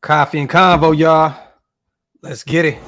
Coffee and Convo, y'all. Let's get it.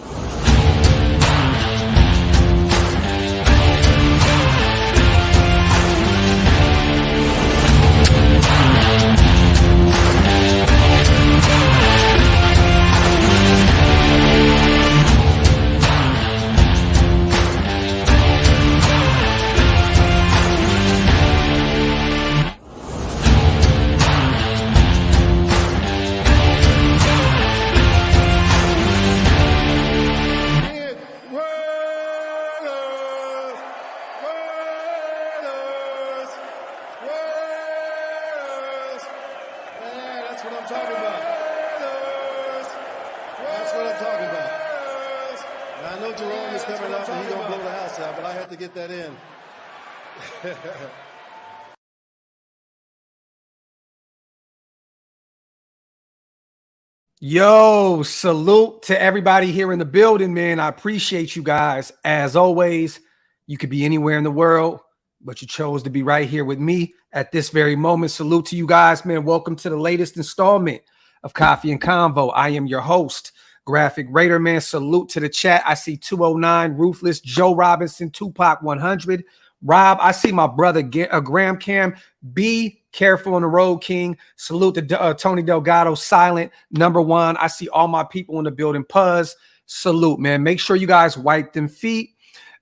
Yo, salute to everybody here in the building, man. I appreciate you guys. As always, you could be anywhere in the world, but you chose to be right here with me at this very moment. Salute to you guys, man. Welcome to the latest installment of Coffee and Convo. I am your host, Graphk Raider, man. Salute to the chat. I see 209, Ruthless, Joe Robinson, Tupac 100. Rob, I see my brother Graham Cam. Be careful on the road, King. Salute to Tony Delgado, Silent, #1. I see all my people in the building. Puzz, salute, man. Make sure you guys wipe them feet,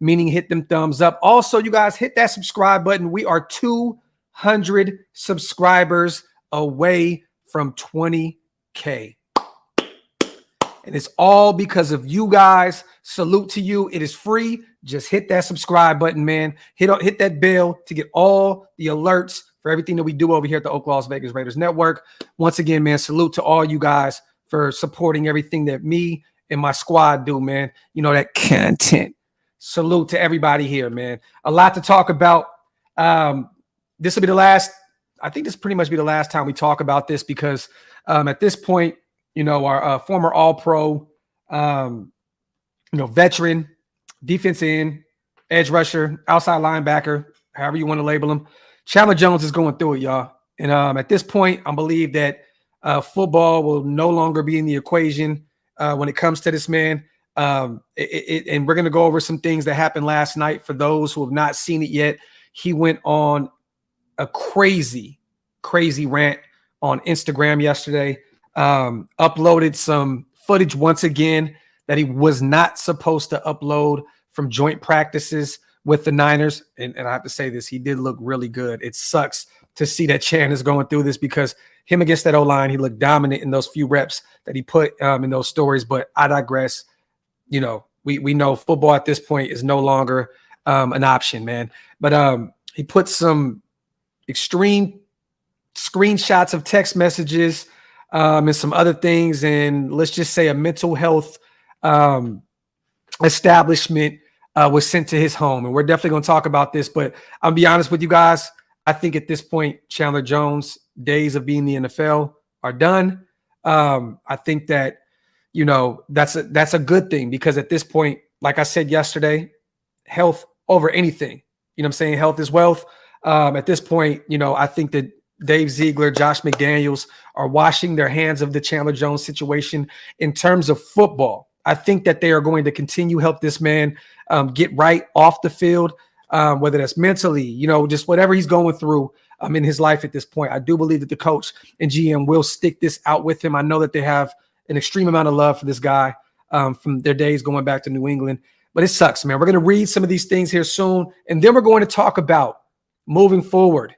meaning hit them thumbs up. Also, you guys hit that subscribe button. We are 200 subscribers away from 20K. And it's all because of you guys. Salute to you. It is free. Just hit that subscribe button, man. Hit that bell to get all the alerts for everything that we do over here at the OakLosVegas Raiders Network. Once again, man, salute to all you guys for supporting everything that me and my squad do, man. You know, that content. Salute to everybody here, man. A lot to talk about. This will be the last. I think this pretty much be the last time we talk about this because at this point, you know, our former All-Pro, veteran, defense end, edge rusher, outside linebacker, however you want to label him, Chandler Jones is going through it, y'all. And at this point, I believe that football will no longer be in the equation when it comes to this man. And we're going to go over some things that happened last night. For those who have not seen it yet, he went on a crazy rant on Instagram yesterday. Uploaded some footage once again that he was not supposed to upload from joint practices with the Niners. And I have to say this, he did look really good. It sucks to see that Chan is going through this because him against that O-line, he looked dominant in those few reps that he put in those stories. But I digress. You know, we know football at this point is no longer an option, man. But he put some extreme screenshots of text messages and some other things, and let's just say a mental health establishment was sent to his home. And we're definitely going to talk about this, but I'll be honest with you guys. I think at this point, Chandler Jones' days of being in the NFL are done. I think that, you know, that's a good thing because at this point, like I said yesterday, health over anything. You know what I'm saying? Health is wealth. At this point, you know, I think that Dave Ziegler, Josh McDaniels are washing their hands of the Chandler Jones situation in terms of football. I think that they are going to continue help this man get right off the field, whether that's mentally, you know, just whatever he's going through in his life at this point. I do believe that the coach and GM will stick this out with him. I know that they have an extreme amount of love for this guy from their days going back to New England, but it sucks, man. We're going to read some of these things here soon, and then we're going to talk about moving forward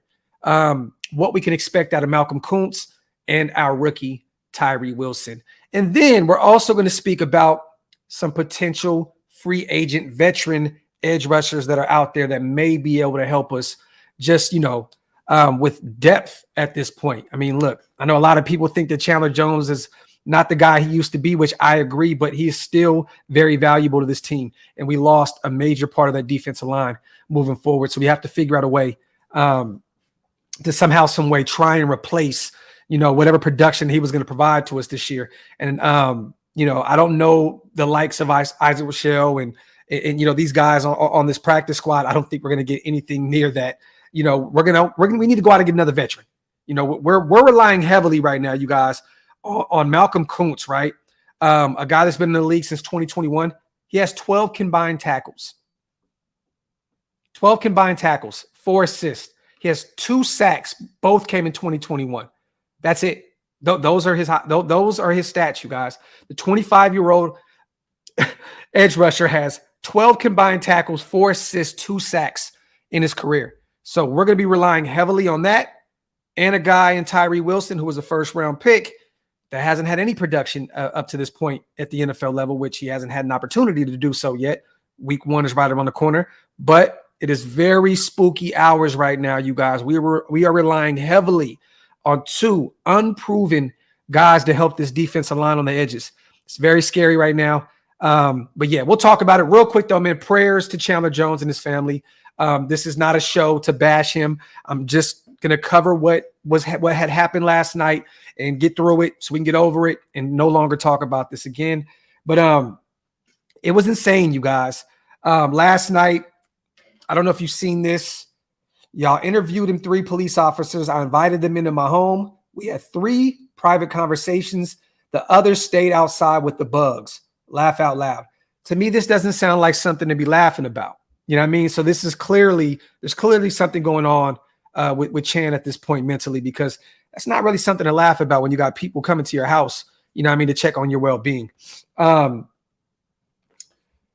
what we can expect out of Malcolm Koonce and our rookie Tyree Wilson. And then we're also going to speak about some potential free agent veteran edge rushers that are out there that may be able to help us just, you know, with depth at this point. I mean, look, I know a lot of people think that Chandler Jones is not the guy he used to be, which I agree, but he is still very valuable to this team. And we lost a major part of that defensive line moving forward. So we have to figure out a way to somehow, some way try and replace, you know, whatever production he was going to provide to us this year. And, you know, I don't know the likes of Isaac Rochelle and you know, these guys on this practice squad. I don't think we're going to get anything near that. You know, we need to go out and get another veteran. You know, we're relying heavily right now, you guys, on Malcolm Koonce, right? A guy that's been in the league since 2021. He has 12 combined tackles. 12 combined tackles, 4 assists. He has 2 sacks. Both came in 2021. That's it. Those are his stats, you guys. The 25-year-old edge rusher has 12 combined tackles, 4 assists, 2 sacks in his career. So we're going to be relying heavily on that, and a guy in Tyree Wilson, who was a first-round pick that hasn't had any production up to this point at the NFL level, which he hasn't had an opportunity to do so yet. Week 1 is right around the corner, but it is very spooky hours right now, you guys. We are relying heavily on 2 unproven guys to help this defensive line on the edges. It's very scary right now. But yeah, we'll talk about it real quick though, man. Prayers to Chandler Jones and his family. This is not a show to bash him. I'm just gonna cover what had happened last night and get through it so we can get over it and no longer talk about this again. But it was insane, you guys. Last night, I don't know if you've seen this. Y'all interviewed him 3 police officers. I invited them into my home. We had 3 private conversations. The others stayed outside with the bugs. Laugh out loud. To me, this doesn't sound like something to be laughing about. You know what I mean? So this is there's clearly something going on with Chan at this point mentally, because that's not really something to laugh about when you got people coming to your house, you know what I mean, to check on your well-being.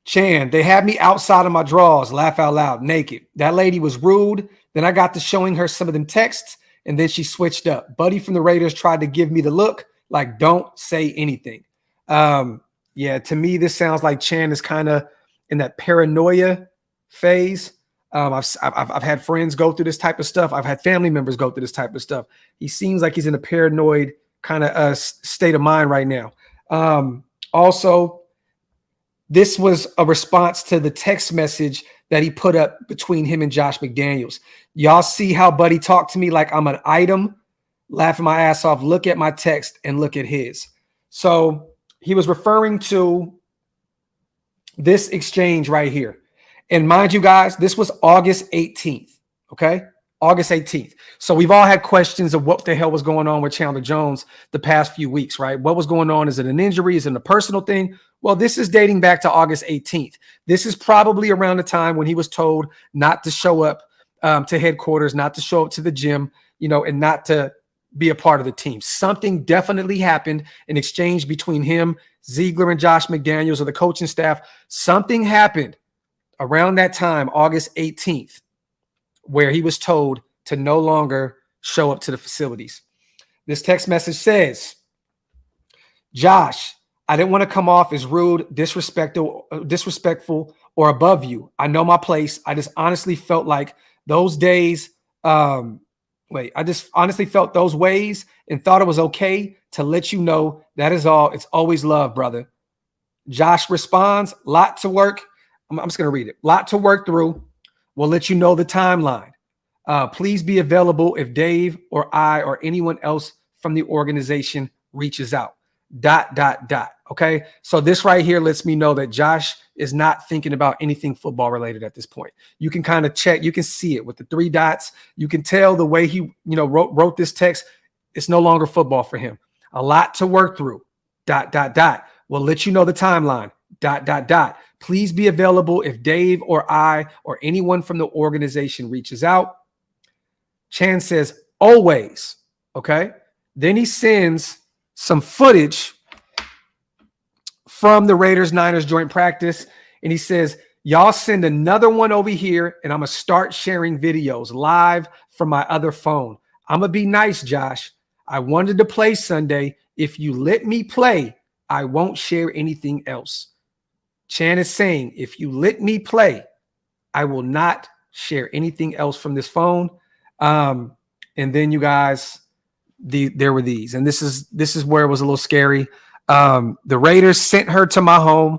Chan, they had me outside of my drawers, laugh out loud, naked. That lady was rude. Then I got to showing her some of them texts, and then she switched up. Buddy from the Raiders tried to give me the look, like, don't say anything. Yeah, to me, this sounds like Chan is kind of in that paranoia phase. I've had friends go through this type of stuff. I've had family members go through this type of stuff. He seems like he's in a paranoid kind of state of mind right now. Also, this was a response to the text message that he put up between him and Josh McDaniels. Y'all see how Buddy talked to me like I'm an item? Laughing my ass off. Look at my text and look at his. So he was referring to this exchange right here. And mind you guys, this was August 18th, okay? August 18th. So we've all had questions of what the hell was going on with Chandler Jones the past few weeks, right? What was going on? Is it an injury? Is it a personal thing? Well, this is dating back to August 18th. This is probably around the time when he was told not to show up to headquarters, not to show up to the gym, you know, and not to be a part of the team. Something definitely happened, an exchange between him, Ziegler, and Josh McDaniels, or the coaching staff. Something happened around that time, August 18th, where he was told to no longer show up to the facilities. This text message says, Josh, I didn't want to come off as rude, disrespectful, or above you. I know my place. I just honestly felt like those days, I just honestly felt those ways and thought it was okay to let you know that is all. It's always love, brother. Josh responds, lot to work. I'm just going to read it. Lot to work through. We'll let you know the timeline. Please be available if Dave or I or anyone else from the organization reaches out. ... Okay. So this right here lets me know that Josh is not thinking about anything football related at this point. You can kind of check. You can see it with the 3 dots. You can tell the way he, wrote this text. It's no longer football for him. A lot to work through. ... We'll let you know the timeline. ... Please be available if Dave or I or anyone from the organization reaches out. Chan says, always. Okay. Then he sends some footage from the Raiders-Niners joint practice. And he says, y'all send another one over here and I'm going to start sharing videos live from my other phone. I'm going to be nice, Josh. I wanted to play Sunday. If you let me play, I won't share anything else. Chan is saying, if you let me play, I will not share anything else from this phone. And then you guys, there were these, and this is where it was a little scary. The Raiders sent her to my home,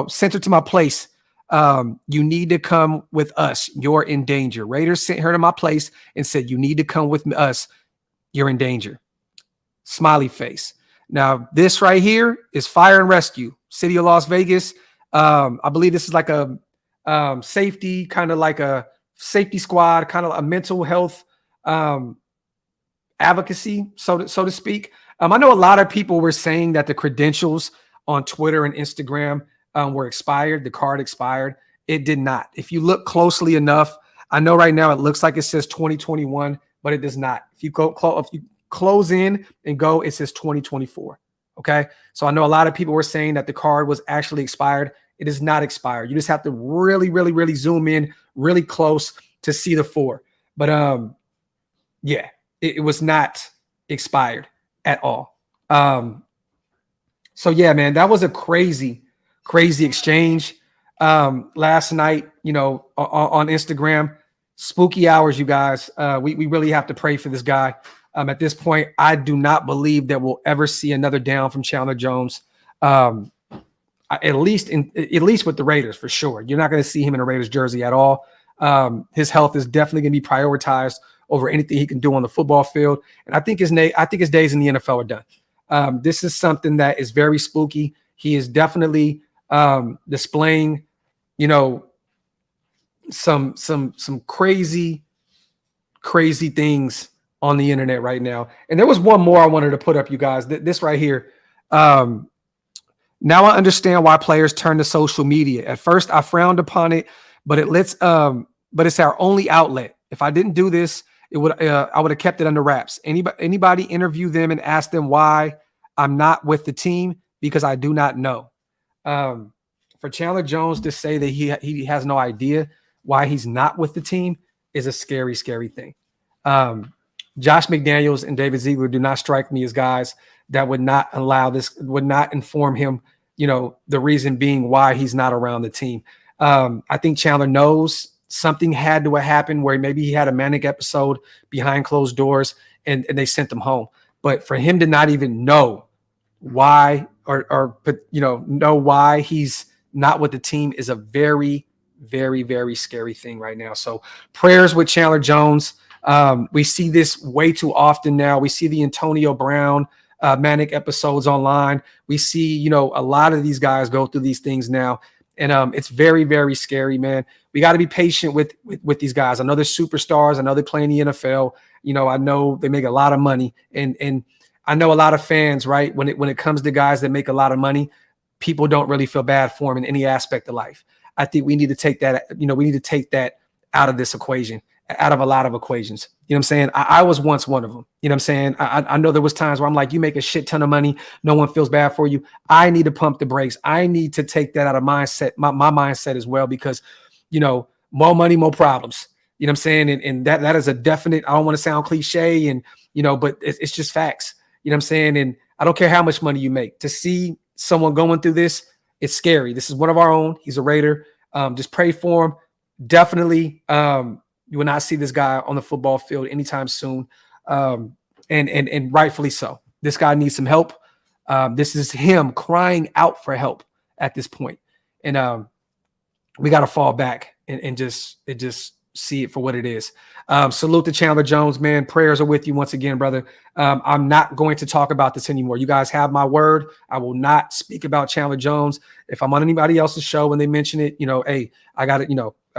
sent her to my place. You need to come with us. You're in danger. Raiders sent her to my place and said, you need to come with us. You're in danger. Smiley face. Now, this right here is fire and rescue, City of Las Vegas. I believe this is like a safety, kind of like a safety squad, kind of a mental health advocacy, so to speak. I know a lot of people were saying that the credentials on Twitter and Instagram were expired. The card expired. It did not. If you look closely enough, I know right now it looks like it says 2021, but it does not. If you close in and go, it says 2024. Okay. So I know a lot of people were saying that the card was actually expired. It is not expired. You just have to really, really, really zoom in really close to see the 4. But yeah, it was not expired at all. So yeah, man, that was a crazy exchange last night, on Instagram. Spooky hours, you guys. We really have to pray for this guy. At this point, I do not believe that we'll ever see another down from Chandler Jones. At least with the Raiders, for sure. You're not going to see him in a Raiders jersey at all. His health is definitely going to be prioritized over anything he can do on the football field. And I think his days in the NFL are done. This is something that is very spooky. He is definitely displaying, some crazy things on the internet right now. And there was one more I wanted to put up, you guys. This right here. Now I understand why players turn to social media. At first, I frowned upon it, but but it's our only outlet. If I didn't do this, I would have kept it under wraps. Anybody interview them and ask them why I'm not with the team, because I do not know. For Chandler Jones to say that he has no idea why he's not with the team is a scary thing. Josh McDaniels and David Ziegler do not strike me as guys that would not inform him, the reason being why he's not around the team. I think Chandler knows something had to happen where maybe he had a manic episode behind closed doors and they sent him home. But for him to not even know why or know why he's not with the team is a very, very, very scary thing right now. So prayers with Chandler Jones. We see this way too often now. We see the Antonio Brown manic episodes online. We see, a lot of these guys go through these things now. And it's very, very scary, man. We got to be patient with these guys. I know they're superstars. I know they play in the NFL. I know they make a lot of money. And I know a lot of fans, right? When it comes to guys that make a lot of money, people don't really feel bad for them in any aspect of life. I think we need to take that, out of this equation, out of a lot of equations. You know what I'm saying? I was once one of them. You know what I'm saying? I know there was times where I'm like, you make a shit ton of money. No one feels bad for you. I need to pump the brakes. I need to take that out of mindset, my mindset as well, because, more money, more problems. You know what I'm saying? And that is a definite, I don't want to sound cliche and, but it's just facts. You know what I'm saying? And I don't care how much money you make. To see someone going through this, it's scary. This is one of our own. He's a Raider. Just pray for him. Definitely, you will not see this guy on the football field anytime soon, and rightfully so. This guy needs some help. This is him crying out for help at this point, and we got to fall back and just see it for what it is. Salute to Chandler Jones, man. Prayers are with you once again, brother. I'm not going to talk about this anymore. You guys have my word. I will not speak about Chandler Jones. If I'm on anybody else's show when they mention it, hey, I got it.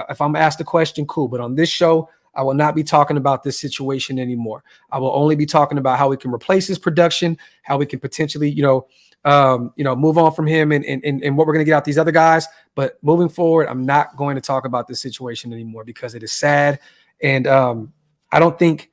If I'm asked a question, cool. But on this show, I will not be talking about this situation anymore. I will only be talking about how we can replace his production, how we can potentially, move on from him and what we're going to get out these other guys. But moving forward, I'm not going to talk about this situation anymore because it is sad. And I don't think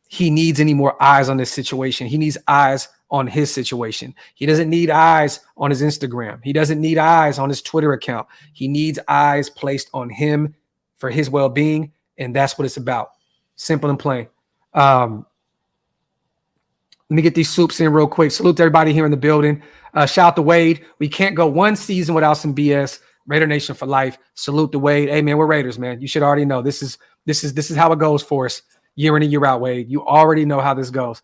he needs any more eyes on this situation. He needs eyes on his situation. He doesn't need eyes on his Instagram. He doesn't need eyes on his Twitter account. He needs eyes placed on him for his well-being. And that's what it's about. Simple and plain. Let me get these soups in real quick. Salute to everybody here in the building. Shout out to Wade. We can't go one season without some BS. Raider Nation for life. Salute to Wade. Hey man, we're Raiders, man. You should already know this is how it goes for us year in and year out, Wade. You already know how this goes.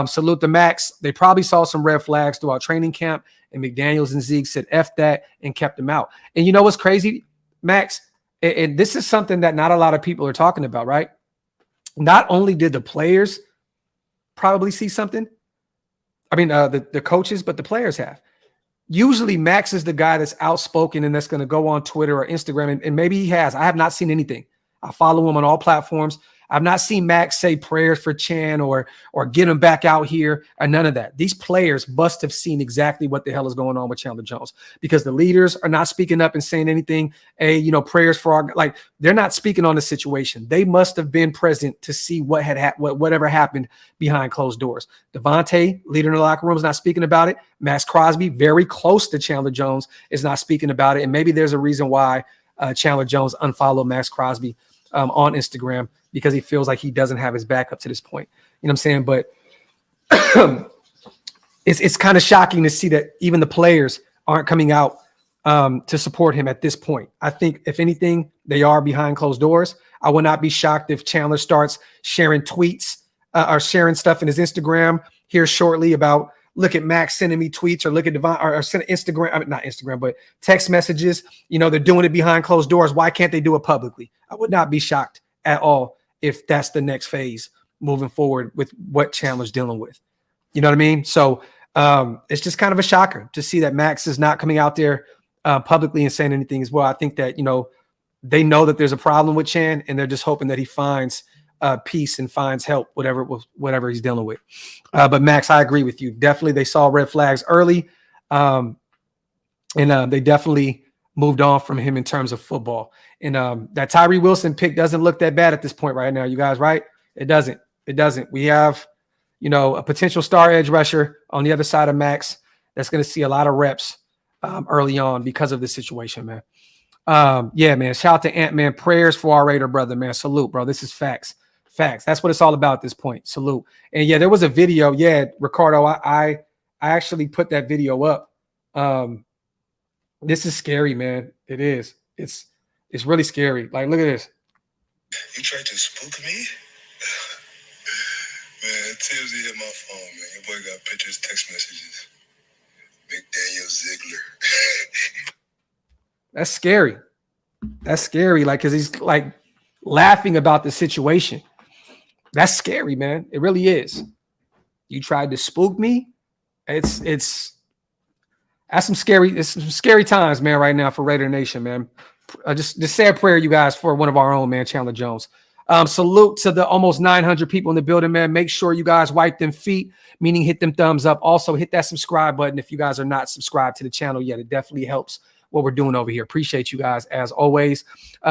Salute to Max. They probably saw some red flags throughout training camp, and McDaniels and Zeke said F that and kept them out. And you know what's crazy, Max? And this is something that not a lot of people are talking about, right? Not only did the players probably see something, the coaches, but the players have. Usually Max is the guy that's outspoken and that's going to go on Twitter or Instagram, and maybe he has. I have not seen anything. I follow him on all platforms. I've not seen Max say prayers for Chan or get him back out here or none of that. These players must have seen exactly what the hell is going on with Chandler Jones, because the leaders are not speaking up and saying anything. Hey, you know, prayers for our, like, they're not speaking on the situation. They must have been present to see what had whatever happened behind closed doors. Devontae, leader in the locker room, is not speaking about it. Max Crosby, very close to Chandler Jones, is not speaking about it. And maybe there's a reason why Chandler Jones unfollowed Max Crosby on Instagram, because he feels like he doesn't have his back up to this point. You know what I'm saying? But it's kind of shocking to see that even the players aren't coming out to support him at this point. I think, if anything, they are behind closed doors. I would not be shocked if Chandler starts sharing tweets or sharing stuff in his Instagram here shortly about, look at Max sending me tweets, or look at Devon, or send Instagram, I mean, not Instagram, but text messages. You know, they're doing it behind closed doors. Why can't they do it publicly? I would not be shocked at all if that's the next phase moving forward with what Chandler's dealing with. You know what I mean? So it's just kind of a shocker to see that Max is not coming out there publicly and saying anything as well. I think that, you know, they know that there's a problem with Chan, and they're just hoping that he finds peace and finds help, whatever he's dealing with. But Max, I agree with you. Definitely, they saw red flags early, and they definitely moved on from him in terms of football. And that Tyree Wilson pick doesn't look that bad at this point right now, you guys, right? It doesn't. It doesn't. We have, you know, a potential star edge rusher on the other side of Max that's going to see a lot of reps early on because of this situation, man. Yeah, man. Shout out to Ant-Man. Prayers for our Raider brother, man. Salute, bro. This is facts. Facts. That's what it's all about at this point. Salute. And yeah, there was a video. Yeah, Ricardo, I actually put that video up. This is scary, man. It is. It's really scary. Like, look at this. You tried to spook me? Man, TMZ hit my phone, man. Your boy got pictures, text messages. McDaniel Ziegler. That's scary. That's scary. Like, because he's like laughing about the situation. That's scary, man. It really is. You tried to spook me. It's some scary times, man, right now for Raider Nation, man. Just say a prayer, you guys, for one of our own, man, Chandler Jones. Salute to the almost 900 people in the building, man. Make sure you guys wipe them feet, meaning hit them thumbs up. Also, hit that subscribe button if you guys are not subscribed to the channel yet. It definitely helps what we're doing over here. Appreciate you guys as always.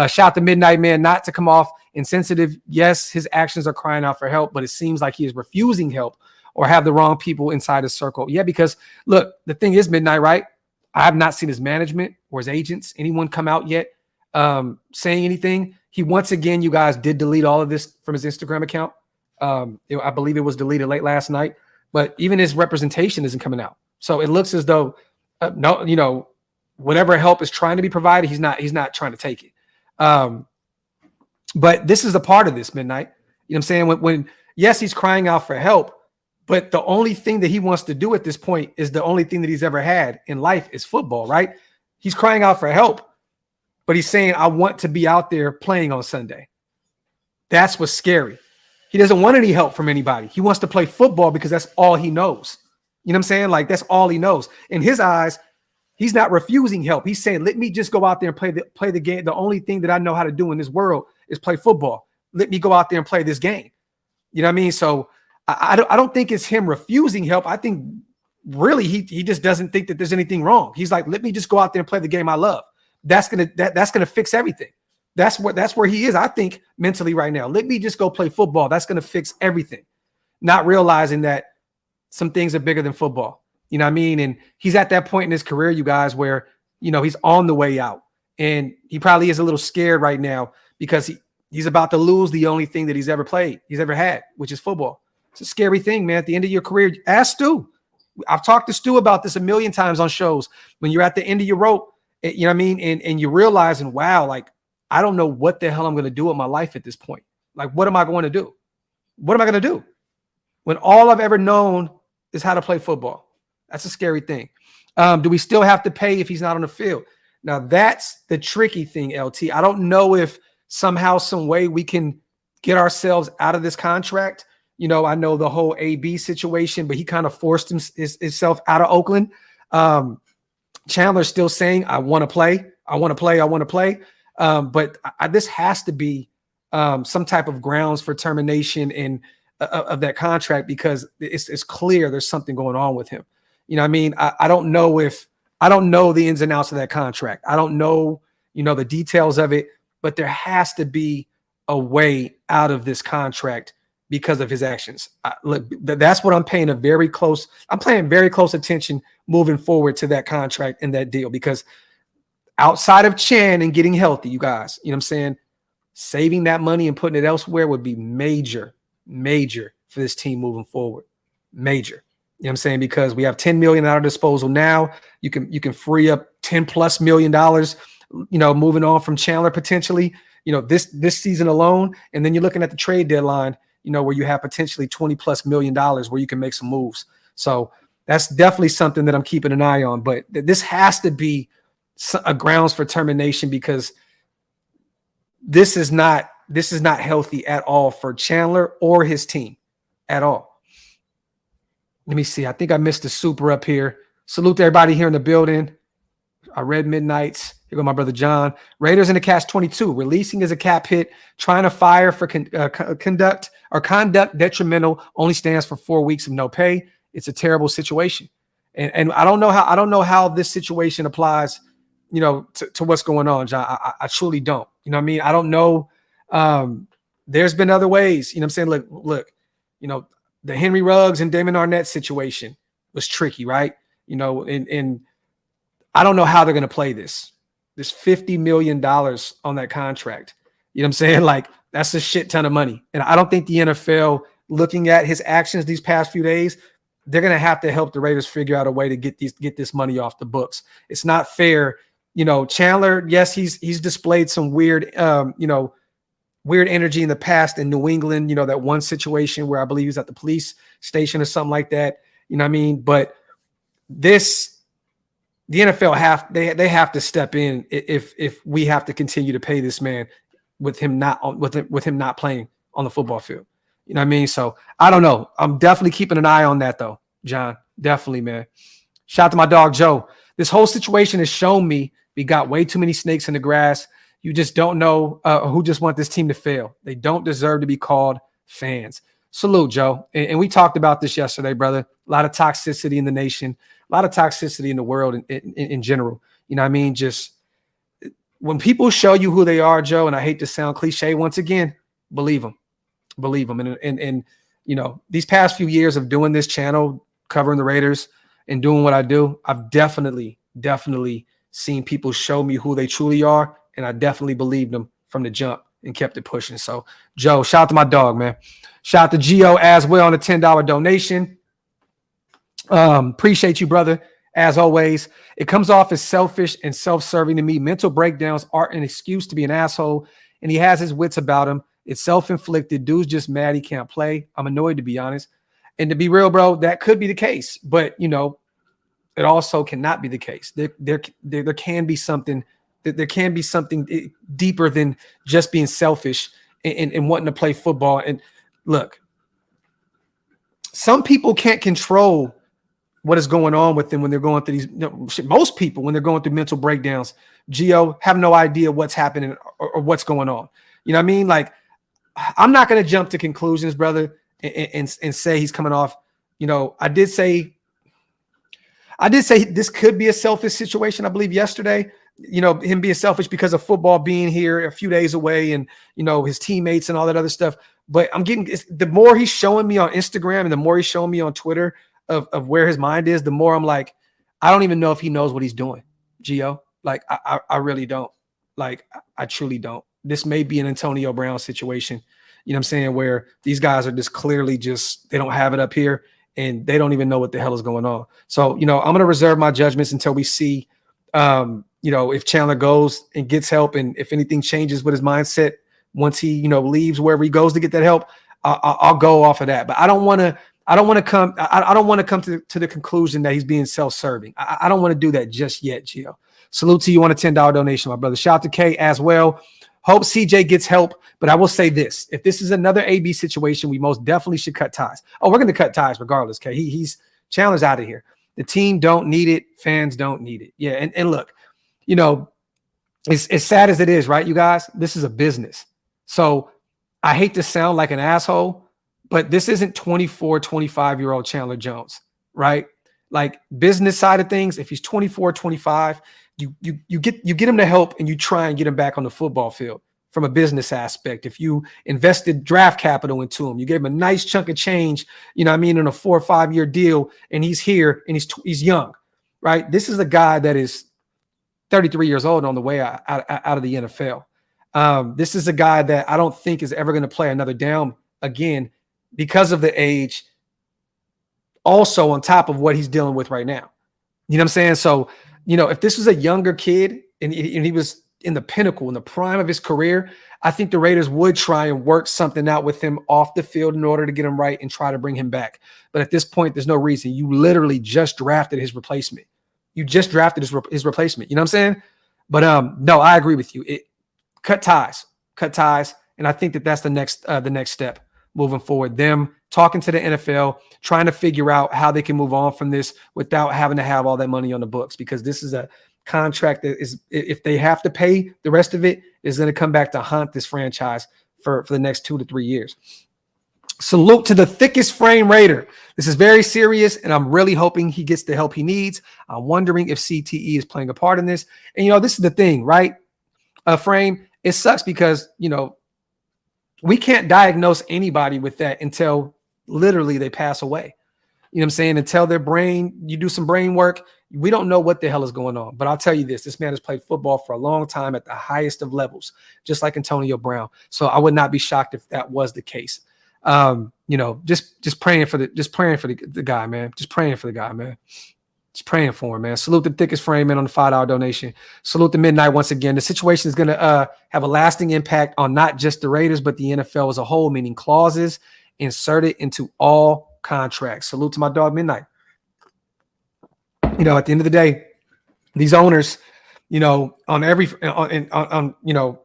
Shout out to Midnight Man, not to come off insensitive. Yes, his actions are crying out for help, but it seems like he is refusing help or have the wrong people inside his circle. Yeah, because look, the thing is, Midnight, right? I have not seen his management or his agents, anyone come out yet saying anything. He, once again, you guys, did delete all of this from his Instagram account. I believe it was deleted late last night, but even his representation isn't coming out. So it looks as though, no, you know, whatever help is trying to be provided, he's not trying to take it. But this is a part of this, Midnight. You know what I'm saying? When yes, he's crying out for help, but the only thing that he wants to do at this point is the only thing that he's ever had in life is football, right? He's crying out for help, but he's saying, I want to be out there playing on Sunday. That's what's scary. He doesn't want any help from anybody. He wants to play football because that's all he knows. You know what I'm saying? Like, that's all he knows. In his eyes, he's not refusing help. He's saying, let me just go out there and play the game. The only thing that I know how to do in this world is play football. Let me go out there and play this game. You know what I mean? So I don't think it's him refusing help. I think really he just doesn't think that there's anything wrong. He's like, let me just go out there and play the game I love. That's gonna fix everything. That's where he is, I think, mentally right now. Let me just go play football. That's gonna fix everything. Not realizing that some things are bigger than football. You know what I mean? And he's at that point in his career, you guys, where, you know, he's on the way out. And he probably is a little scared right now because he's about to lose the only thing that he's ever had, which is football. It's a scary thing, man. At the end of your career, ask Stu. I've talked to Stu about this a million times on shows. When you're at the end of your rope, you know what I mean? And you're realizing, wow, like, I don't know what the hell I'm going to do with my life at this point. Like, what am I going to do? What am I going to do? When all I've ever known is how to play football. That's a scary thing. Do we still have to pay if he's not on the field? Now, that's the tricky thing, LT. I don't know if somehow, some way we can get ourselves out of this contract. You know, I know the whole AB situation, but he kind of forced himself out of Oakland. Chandler's still saying, I want to play. I want to play. I want to play. But this has to be some type of grounds for termination and of that contract, because it's clear there's something going on with him. You know what I mean? I don't know the ins and outs of that contract. I don't know, the details of it, but there has to be a way out of this contract because of his actions. Look, that's what I'm paying very close attention moving forward to that contract and that deal, because outside of Chan and getting healthy, you guys, you know what I'm saying, saving that money and putting it elsewhere would be major for this team moving forward. Major. You know what I'm saying? Because we have $10 million at our disposal now. You can free up $10+ million, moving on from Chandler potentially, this season alone. And then you're looking at the trade deadline, where you have potentially $20+ million where you can make some moves. So that's definitely something that I'm keeping an eye on. But this has to be a grounds for termination, because this is not healthy at all for Chandler or his team at all. Let me see. I think I missed the super up here. Salute to everybody here in the building. I read Midnights. Here go my brother John. Raiders in the catch-22. Releasing is a cap hit. Trying to fire for conduct detrimental only stands for 4 weeks of no pay. It's a terrible situation, and I don't know how this situation applies, to what's going on, John. I truly don't. You know what I mean? I don't know. There's been other ways. You know what I'm saying? Look. The Henry Ruggs and Damon Arnett situation was tricky, right? And I don't know how they're going to play this $50 million on that contract. You know what I'm saying? Like, that's a shit ton of money. And I don't think the NFL, looking at his actions these past few days, they're going to have to help the Raiders figure out a way to get this money off the books. It's not fair. Chandler, yes, he's displayed some weird, weird energy in the past in New England, that one situation where I believe he's at the police station or something like that. You know what I mean? But the NFL they have to step in if we have to continue to pay this man with him not playing on the football field. You know what I mean? So I don't know. I'm definitely keeping an eye on that though, John. Definitely, man. Shout out to my dog Joe. This whole situation has shown me we got way too many snakes in the grass. You just don't know who just want this team to fail. They don't deserve to be called fans. Salute, Joe. And we talked about this yesterday, brother. A lot of toxicity in the nation, a lot of toxicity in the world in general. You know what I mean? Just when people show you who they are, Joe, and I hate to sound cliche once again, believe them. Believe them. And these past few years of doing this channel, covering the Raiders and doing what I do, I've definitely seen people show me who they truly are. And I definitely believed them from the jump and kept it pushing. So, Joe, shout out to my dog, man. Shout out to Gio as well on a $10 donation. Appreciate you, brother. As always, it comes off as selfish and self-serving to me. Mental breakdowns aren't an excuse to be an asshole, and he has his wits about him. It's self-inflicted. Dude's just mad he can't play. I'm annoyed, to be honest. And to be real, bro, that could be the case. But, it also cannot be the case. There can be something. There can be something deeper than just being selfish and wanting to play football. And look, some people can't control what is going on with them when they're going through these. Most people, when they're going through mental breakdowns, Gio, have no idea what's happening or what's going on. You know what I mean? Like, I'm not going to jump to conclusions, brother, and say he's coming off. I did say this could be a selfish situation, I believe, yesterday. Him being selfish because of football being here a few days away and, his teammates and all that other stuff. But the more he's showing me on Instagram and the more he's showing me on Twitter of where his mind is, the more I'm like, I don't even know if he knows what he's doing, Gio. Like, I really don't. Like, I truly don't. This may be an Antonio Brown situation, you know what I'm saying, where these guys are just clearly they don't have it up here and they don't even know what the hell is going on. So, I'm going to reserve my judgments until we see, if Chandler goes and gets help and if anything changes with his mindset once he, leaves wherever he goes to get that help, I'll go off of that. But I don't want to come to the conclusion that he's being self-serving. I don't want to do that just yet, Gio. Salute to you on a $10 donation, my brother. Shout out to K as well. Hope CJ gets help, but I will say this. If this is another AB situation, we most definitely should cut ties. Oh, we're going to cut ties regardless, K. He's Chandler's out of here. The team don't need it. Fans don't need it. Yeah, and look, as sad as it is, right, you guys? This is a business. So I hate to sound like an asshole, but this isn't 24, 25-year-old Chandler Jones, right? Like business side of things, if he's 24, 25, you get him to help and you try and get him back on the football field from a business aspect. If you invested draft capital into him, you gave him a nice chunk of change, you know what I mean, in a 4 or 5 year deal, and he's here and he's young, right? This is a guy that is 33 years old on the way out of the NFL. This is a guy that I don't think is ever going to play another down again because of the age. Also on top of what he's dealing with right now. You know what I'm saying? So, you know, if this was a younger kid and he was in the pinnacle, in the prime of his career, I think the Raiders would try and work something out with him off the field in order to get him right and try to bring him back. But at this point, there's no reason. You literally just drafted his replacement. You just drafted his replacement. You know what I'm saying? But no, I agree with you. Cut ties. And I think that's the next step moving forward. Them talking to the NFL, trying to figure out how they can move on from this without having to have all that money on the books, because this is a contract that is, if they have to pay the rest of it, is going to come back to haunt this franchise for the next 2 to 3 years. Salute to the thickest frame Raider. This is very serious, and I'm really hoping he gets the help he needs. I'm wondering if CTE is playing a part in this. And, you know, this is the thing, right? Frame, it sucks because, you know, we can't diagnose anybody with that until literally they pass away. You know what I'm saying? Until their brain, you do some brain work, we don't know what the hell is going on. But I'll tell you this man has played football for a long time at the highest of levels, just like Antonio Brown. So I would not be shocked if that was the case. You know, just praying for the guy, man. Just praying for the guy, man. Just praying for him, man. Salute the thickest frame man on the $5 donation. Salute the Midnight once again. The situation is going to have a lasting impact on not just the Raiders, but the NFL as a whole, meaning clauses inserted into all contracts. Salute to my dog Midnight. You know, at the end of the day, these owners, you know, on you know,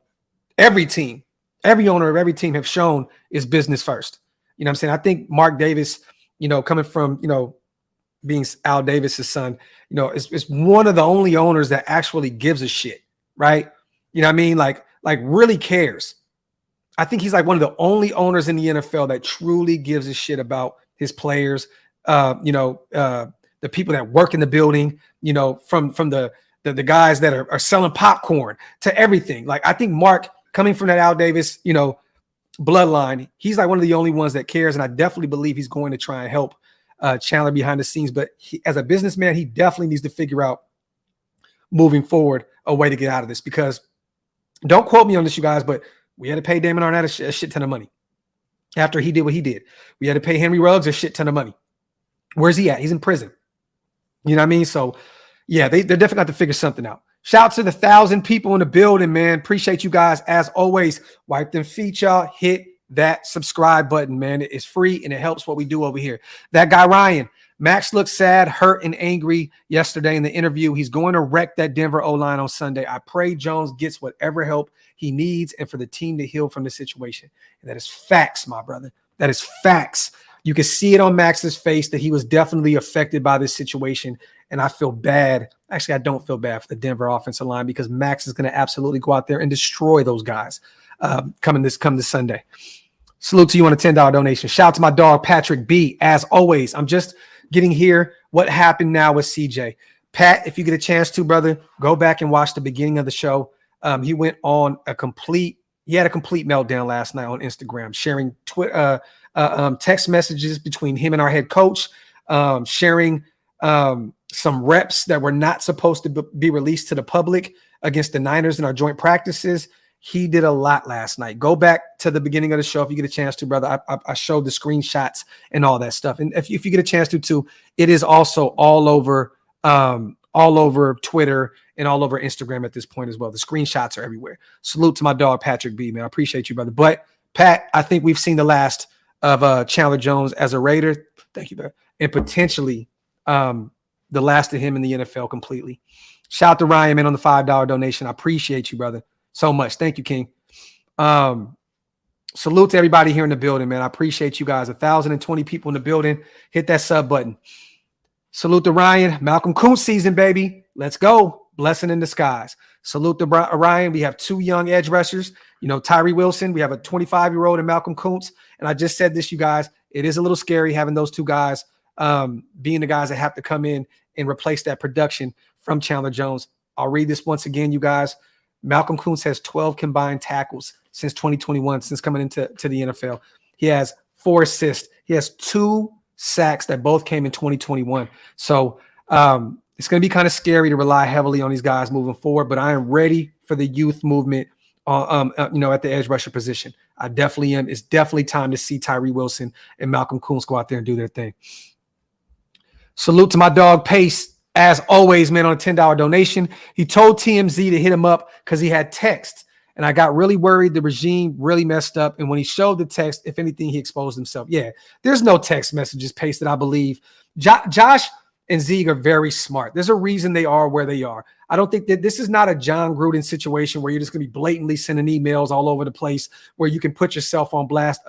every team, every owner of every team have shown is business first. You know what I'm saying? I think Mark Davis, you know, coming from, you know, being Al Davis's son, you know, is one of the only owners that actually gives a shit, right? You know what I mean? Like really cares. I think he's like one of the only owners in the NFL that truly gives a shit about his players, you know, the people that work in the building, you know, from the guys that are selling popcorn to everything. Like, I think Mark, coming from that Al Davis, you know, bloodline, he's like one of the only ones that cares. And I definitely believe he's going to try and help Chandler behind the scenes. But as a businessman, he definitely needs to figure out moving forward a way to get out of this, because don't quote me on this, you guys, but we had to pay Damon Arnett a shit ton of money after he did what he did. We had to pay Henry Ruggs a shit ton of money. Where's he at? He's in prison. You know what I mean? So, yeah, they're definitely going to have to figure something out. Shout out to the 1,000 people in the building, man. Appreciate you guys. As always, wipe them feet, y'all. Hit that subscribe button, man. It's free, and it helps what we do over here. That guy, Ryan, Max looked sad, hurt, and angry yesterday in the interview. He's going to wreck that Denver O-line on Sunday. I pray Jones gets whatever help he needs and for the team to heal from the situation. And that is facts, my brother. That is facts. You can see it on Max's face that he was definitely affected by this situation. And I feel bad. Actually, I don't feel bad for the Denver offensive line, because Max is going to absolutely go out there and destroy those guys come this Sunday. Salute to you on a $10 donation. Shout out to my dog, Patrick B. As always, I'm just getting here. What happened now with CJ? Pat, if you get a chance to, brother, go back and watch the beginning of the show. He went on he had a complete meltdown last night on Instagram, sharing text messages between him and our head coach, sharing some reps that were not supposed to be released to the public against the Niners in our joint practices. He did a lot last night. Go back to the beginning of the show if you get a chance to, brother. I showed the screenshots and all that stuff. And if you get a chance to too, it is also all over Twitter and all over Instagram at this point as well. The screenshots are everywhere. Salute to my dog, Patrick B, man. I appreciate you, brother. But Pat, I think we've seen the last of Chandler Jones as a Raider. Thank you, brother. And potentially the last of him in the NFL completely. Shout out to Ryan, man, on the $5 donation. I appreciate you, brother, so much. Thank you, King. Salute to everybody here in the building, man. I appreciate you guys. 1,020 people in the building. Hit that sub button. Salute to Ryan. Malcolm Koonce season, baby. Let's go. blessing in disguise. Salute to Ryan. We have 2 young edge rushers. Tyree Wilson. We have a 25-year-old and Malcolm Koonce. And I just said this, you guys, it is a little scary having those 2 guys being the guys that have to come in and replace that production from Chandler Jones. I'll read this once again, you guys. Malcolm Koonce has 12 combined tackles since 2021, since coming into the NFL. He has 4 assists. He has 2 sacks that both came in 2021. So it's going to be kind of scary to rely heavily on these guys moving forward, but I am ready for the youth movement at the edge rusher position. I definitely am. It's definitely time to see Tyree Wilson and Malcolm Koonce go out there and do their thing. Salute to my dog Pace, as always, man, on a $10 donation. He told TMZ to hit him up because he had texts, and I got really worried. The regime really messed up, and when he showed the text, if anything, he exposed himself. Yeah, there's no text messages pasted, I believe. Josh and Zeke are very smart. There's a reason they are where they are. I don't think that this is not a John Gruden situation where you're just going to be blatantly sending emails all over the place where you can put yourself on blast,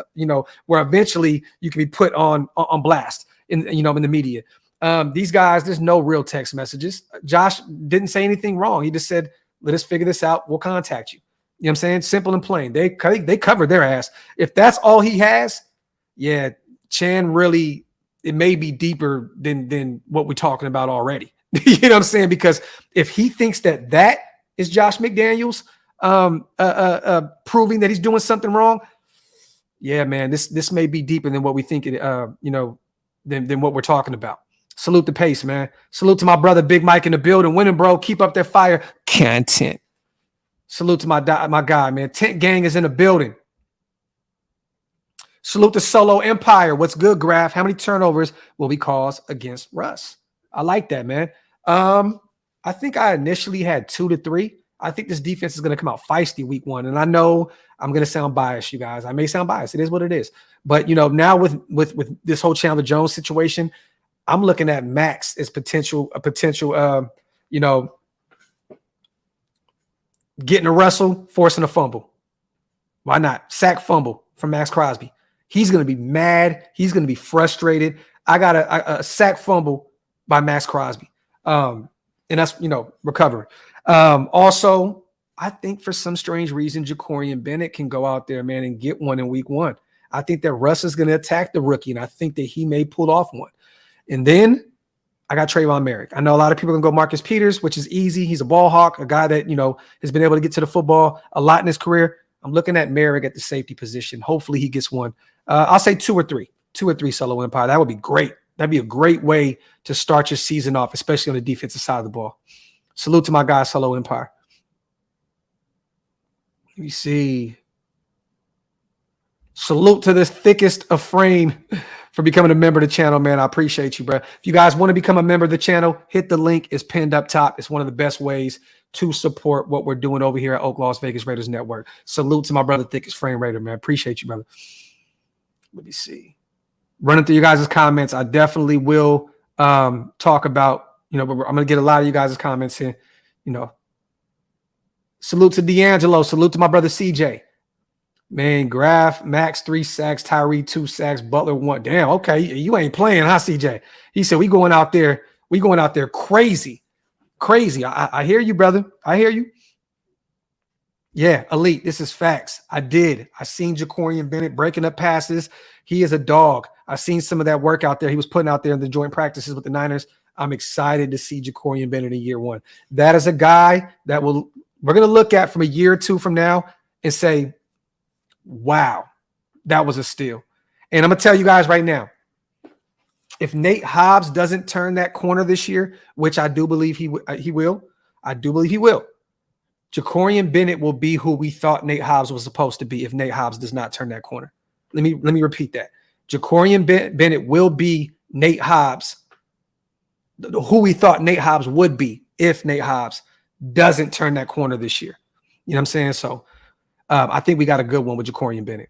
where eventually you can be put on blast in the media. These guys, there's no real text messages. Josh didn't say anything wrong. He just said, let us figure this out. We'll contact you. You know what I'm saying? Simple and plain. They covered their ass. If that's all he has, yeah, Chan really, it may be deeper than what we're talking about already. You know what I'm saying? Because if he thinks that is Josh McDaniels proving that he's doing something wrong, yeah, man, this may be deeper than what we think it, than what we're talking about. Salute the Pace, man. Salute to my brother Big Mike in the building. Winning, bro. Keep up that fire. Content. Salute to my guy, man. Tent Gang is in the building. Salute to Solo Empire. What's good, Graphk? How many turnovers will we cause against Russ? I like that, man. I think I initially had 2 to 3. I think this defense is going to come out feisty week 1. And I know I'm going to sound biased, you guys. I may sound biased. It is what it is. But, now with this whole Chandler Jones situation, I'm looking at Max as a potential, getting a wrestle, forcing a fumble. Why not? Sack fumble from Max Crosby. He's going to be mad. He's going to be frustrated. I got a sack fumble by Max Crosby. And that's, recovering. Also, I think for some strange reason, Jacorian Bennett can go out there, man, and get one in week 1. I think that Russ is going to attack the rookie, and I think that he may pull off one. And then I got Trayvon Merrick. I know a lot of people can go Marcus Peters, which is easy. He's a ball hawk, a guy that, has been able to get to the football a lot in his career. I'm looking at Merrick at the safety position. Hopefully he gets one. I'll say 2 or 3. 2 or 3 Solo Empire. That would be great. That'd be a great way to start your season off, especially on the defensive side of the ball. Salute to my guy, Solo Empire. Let me see. Salute to this thickest of frame for becoming a member of the channel, man. I appreciate you, bro. If you guys want to become a member of the channel, hit the link. It's pinned up top. It's one of the best ways to support what we're doing over here at OakLosVegas Raiders Network. Salute to my brother, thickest frame Raider, man. Appreciate you, brother. Let me see. Running through you guys' comments, I definitely will talk about, but I'm going to get a lot of you guys' comments here. Salute to D'Angelo. Salute to my brother CJ. Man, Graphk, Max 3 sacks, Tyree 2 sacks, Butler 1. Damn, okay, you ain't playing, huh, CJ? He said we going out there crazy. I hear you, brother. I hear you. Yeah, elite. This is facts. I seen Jacorian Bennett breaking up passes. He is a dog. I seen some of that work out there he was putting out there in the joint practices with the Niners. I'm excited to see Jacorian Bennett in year 1. That is a guy that we're going to look at from a year or 2 from now and say, wow, that was a steal. And I'm going to tell you guys right now, if Nate Hobbs doesn't turn that corner this year, which I do believe he will, Jacorian Bennett will be who we thought Nate Hobbs was supposed to be if Nate Hobbs does not turn that corner. Let me repeat that. Jacorian Bennett will be Nate Hobbs, who we thought Nate Hobbs would be if Nate Hobbs doesn't turn that corner this year. You know what I'm saying? So I think we got a good one with Jacorian Bennett.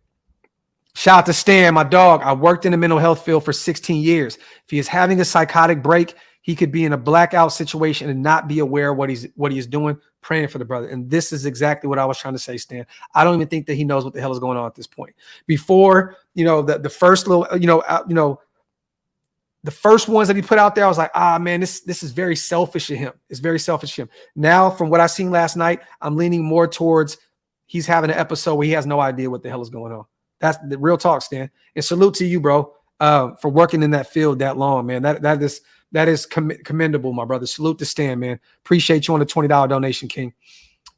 Shout out to Stan, my dog. I worked in the mental health field for 16 years. If he is having a psychotic break, he could be in a blackout situation and not be aware of what he is doing. Praying for the brother. And this is exactly what I was trying to say, Stan. I don't even think that he knows what the hell is going on at this point. Before, the first little, the first ones that he put out there, I was like, man, this is very selfish of him. It's very selfish of him. Now, from what I seen last night, I'm leaning more towards he's having an episode where he has no idea what the hell is going on. That's the real talk, Stan. And salute to you, bro, for working in that field that long, man. That is commendable, my brother. Salute to Stan, man. Appreciate you on the $20 donation, King.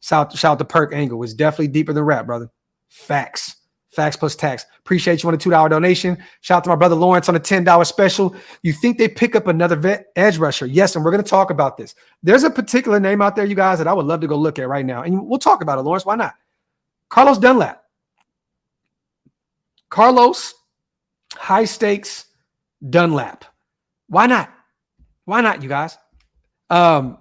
Shout out to Perk Angle. It's definitely deeper than rap, brother. Facts. Facts plus tax. Appreciate you on the $2 donation. Shout out to my brother Lawrence on the $10 special. You think they pick up another edge rusher? Yes, and we're going to talk about this. There's a particular name out there, you guys, that I would love to go look at right now. And we'll talk about it, Lawrence. Why not? Carlos Dunlap. Carlos, high stakes, Dunlap. Why not? Why not, you guys?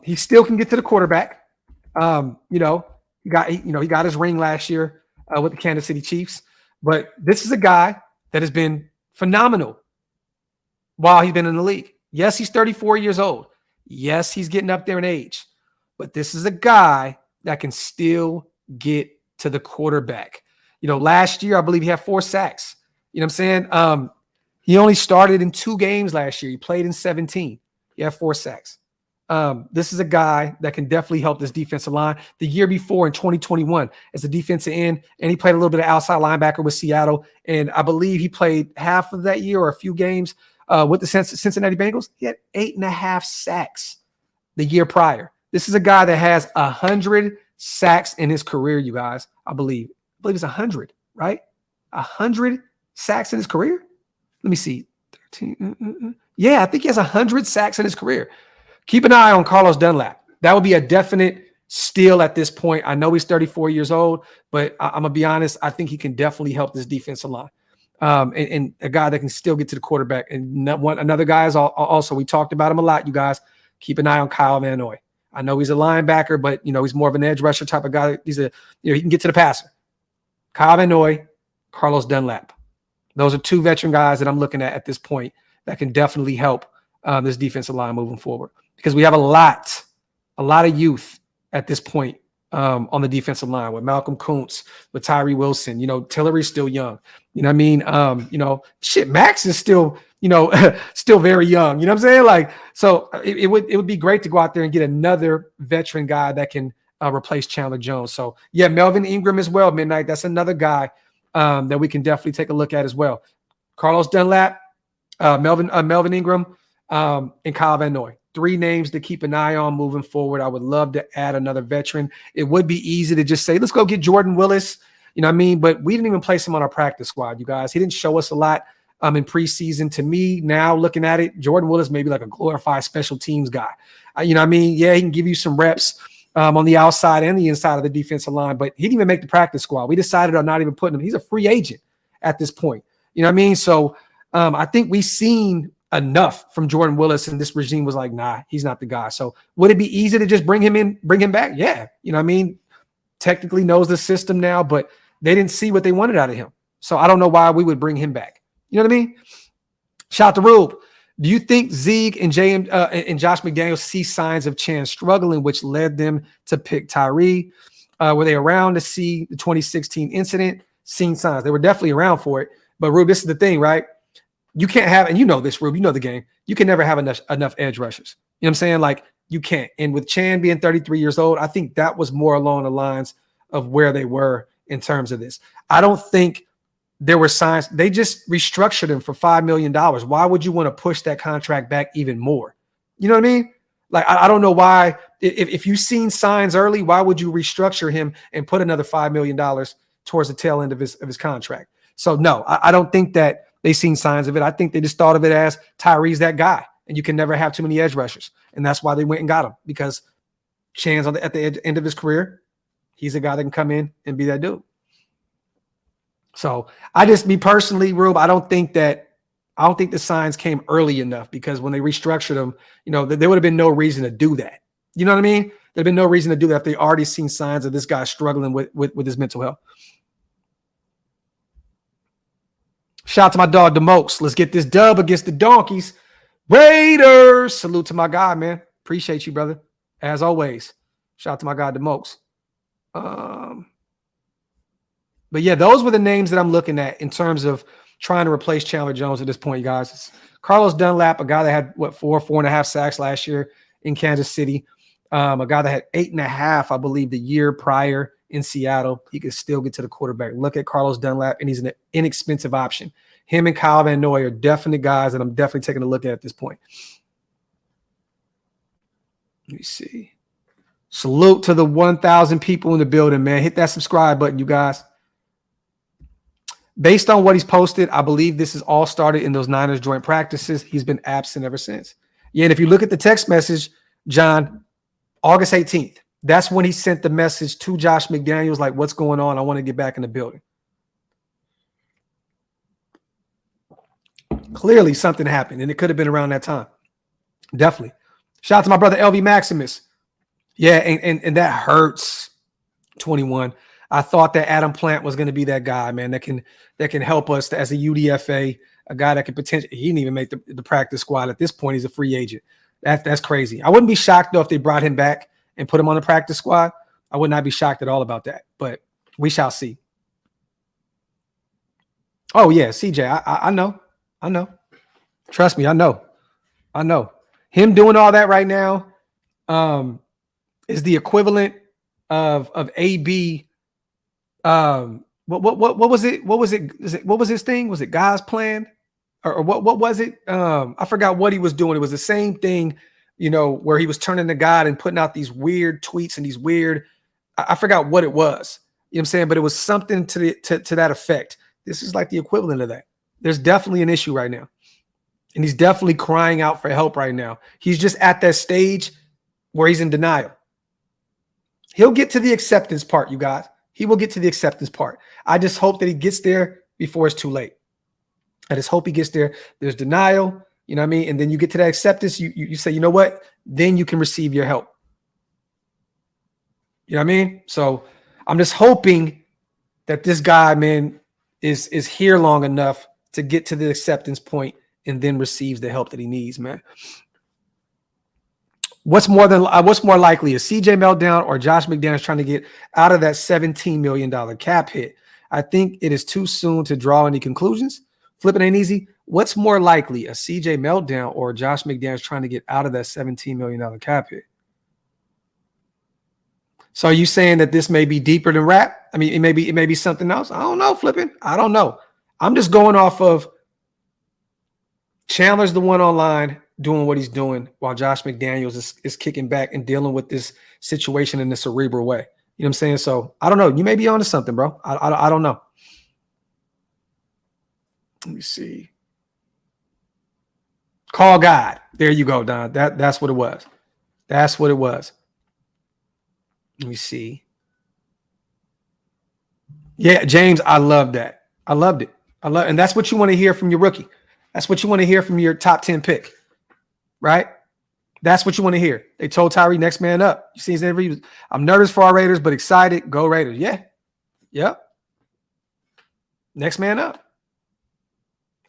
He still can get to the quarterback. He got his ring last year with the Kansas City Chiefs. But this is a guy that has been phenomenal while he's been in the league. Yes, he's 34 years old. Yes, he's getting up there in age. But this is a guy that can still get to the quarterback. Last year, I believe he had 4 sacks. You know what I'm saying? He only started in 2 games last year. He played in 17. He had 4 sacks. This is a guy that can definitely help this defensive line. The year before in 2021 as a defensive end, and he played a little bit of outside linebacker with Seattle. And I believe he played half of that year or a few games with the Cincinnati Bengals. He had 8.5 sacks the year prior. This is a guy that has 100 sacks in his career, you guys. I believe it's 100, right? 100 sacks in his career. Let me see. 13. Yeah, I think he has 100 sacks in his career. Keep an eye on Carlos Dunlap. That would be a definite steal at this point. I know he's 34 years old, but I'm going to be honest. I think he can definitely help this defensive line. And a guy that can still get to the quarterback. And another guy is also, we talked about him a lot, you guys. Keep an eye on Kyle Van Noy. I know he's a linebacker, but, he's more of an edge rusher type of guy. He can get to the passer. Kyle Van Noy, Carlos Dunlap. Those are 2 veteran guys that I'm looking at this point that can definitely help this defensive line moving forward. Because we have a lot of youth at this point on the defensive line with Malcolm Koonce, with Tyree Wilson. Tillery's still young. You know what I mean? Max is still, still very young. You know what I'm saying? Like, so it would be great to go out there and get another veteran guy that can replace Chandler Jones. So yeah, Melvin Ingram as well. Midnight. That's another guy that we can definitely take a look at as well. Carlos Dunlap, Melvin Ingram, and Kyle Van Noy. 3 names to keep an eye on moving forward. I would love to add another veteran. It would be easy to just say, let's go get Jordan Willis. You know what I mean? But we didn't even place him on our practice squad, you guys. He didn't show us a lot in preseason. To me, now looking at it, Jordan Willis may be like a glorified special teams guy. You know what I mean? Yeah, he can give you some reps on the outside and the inside of the defensive line, but he didn't even make the practice squad. We decided on not even putting him. He's a free agent at this point. You know what I mean? So I think we've seen enough from Jordan Willis, and this regime was like, nah, he's not the guy. So would it be easy to just bring him back? Yeah. You know what I mean? Technically knows the system now, but they didn't see what they wanted out of him. So I don't know why we would bring him back. You know what I mean? Shout out to Rube. Do you think Zeke and Josh McDaniels see signs of Chan struggling, which led them to pick Tyree? Were they around to see the 2016 incident? Seen signs. They were definitely around for it. But Rube, this is the thing, right? You can't have, and you know this, Rube, you know the game. You can never have enough edge rushers. You know what I'm saying? Like, you can't. And with Chan being 33 years old, I think that was more along the lines of where they were in terms of this. I don't think there were signs. They just restructured him for $5 million. Why would you want to push that contract back even more? You know what I mean? Like, I don't know why. If you've seen signs early, why would you restructure him and put another $5 million towards the tail end of his contract? So, no, I don't think that they've seen signs of it. I think they just thought of it as Tyree's that guy, and you can never have too many edge rushers. And that's why they went and got him, because Chan's at the end of his career, he's a guy that can come in and be that dude. So me personally, Rube, I don't think the signs came early enough, because when they restructured them, there would have been no reason to do that. You know what I mean? There'd been no reason to do that if they already seen signs of this guy struggling with his mental health. Shout out to my dog, DeMokes. Let's get this dub against the Donkeys. Raiders. Salute to my guy, man. Appreciate you, brother. As always. Shout out to my guy, DeMokes. But yeah, those were the names that I'm looking at in terms of trying to replace Chandler Jones at this point, guys. It's Carlos Dunlap, a guy that had, 4.5 sacks last year in Kansas City. A guy that had 8.5, I believe, the year prior in Seattle. He could still get to the quarterback. Look at Carlos Dunlap, and he's an inexpensive option. Him and Kyle Van Noy are definitely guys that I'm definitely taking a look at this point. Let me see. Salute to the 1,000 people in the building, man. Hit that subscribe button, you guys. Based on what he's posted, I believe this is all started in those Niners joint practices. He's been absent ever since. Yeah, and if you look at the text message, John, August 18th, that's when he sent the message to Josh McDaniels, like, what's going on? I want to get back in the building. Clearly something happened, and it could have been around that time. Definitely. Shout out to my brother LV Maximus. Yeah, and that hurts. 21. I thought that Adam Plant was going to be that guy, man, that can help us as a UDFA, a guy that can potentially. He didn't even make the practice squad at this point. He's a free agent. That's crazy. I wouldn't be shocked though if they brought him back and put him on the practice squad. I would not be shocked at all about that. But we shall see. Oh yeah, CJ. I know. Trust me, I know. Him doing all that right now is the equivalent of AB. What was it? What was it? What was his thing? Was it God's plan? Or what was it? I forgot what he was doing. It was the same thing, where he was turning to God and putting out these weird tweets and these weird. I forgot what it was. You know what I'm saying? But it was something to that effect. This is like the equivalent of that. There's definitely an issue right now. And he's definitely crying out for help right now. He's just at that stage where he's in denial. He'll get to the acceptance part, you guys. He will get to the acceptance part. I just hope that he gets there before it's too late. I just hope he gets there. There's denial, you know what I mean? And then you get to that acceptance. You say, you know what? Then you can receive your help. You know what I mean? So I'm just hoping that this guy, man, is here long enough to get to the acceptance point and then receives the help that he needs, man. What's more likely, a CJ Meltdown or Josh McDaniels trying to get out of that $17 million cap hit? I think it is too soon to draw any conclusions. Flipping ain't easy. What's more likely, a CJ Meltdown or Josh McDaniels trying to get out of that $17 million cap hit? So are you saying that this may be deeper than rap? I mean, it may be something else. I don't know, Flipping. I don't know. I'm just going off of Chandler's the one online doing what he's doing while Josh McDaniels is kicking back and dealing with this situation in a cerebral way. You know what I'm saying? So I don't know. You may be onto something, bro. I don't know. Let me see. Call God. There you go, Don. That's what it was. That's what it was. Let me see. Yeah, James, I love that. I loved it. And that's what you want to hear from your rookie. That's what you want to hear from your top 10 pick, right? That's what you want to hear. They told Tyree, next man up. You see his interview. I'm nervous for our Raiders, but excited. Go Raiders. Yeah. Yep. Next man up.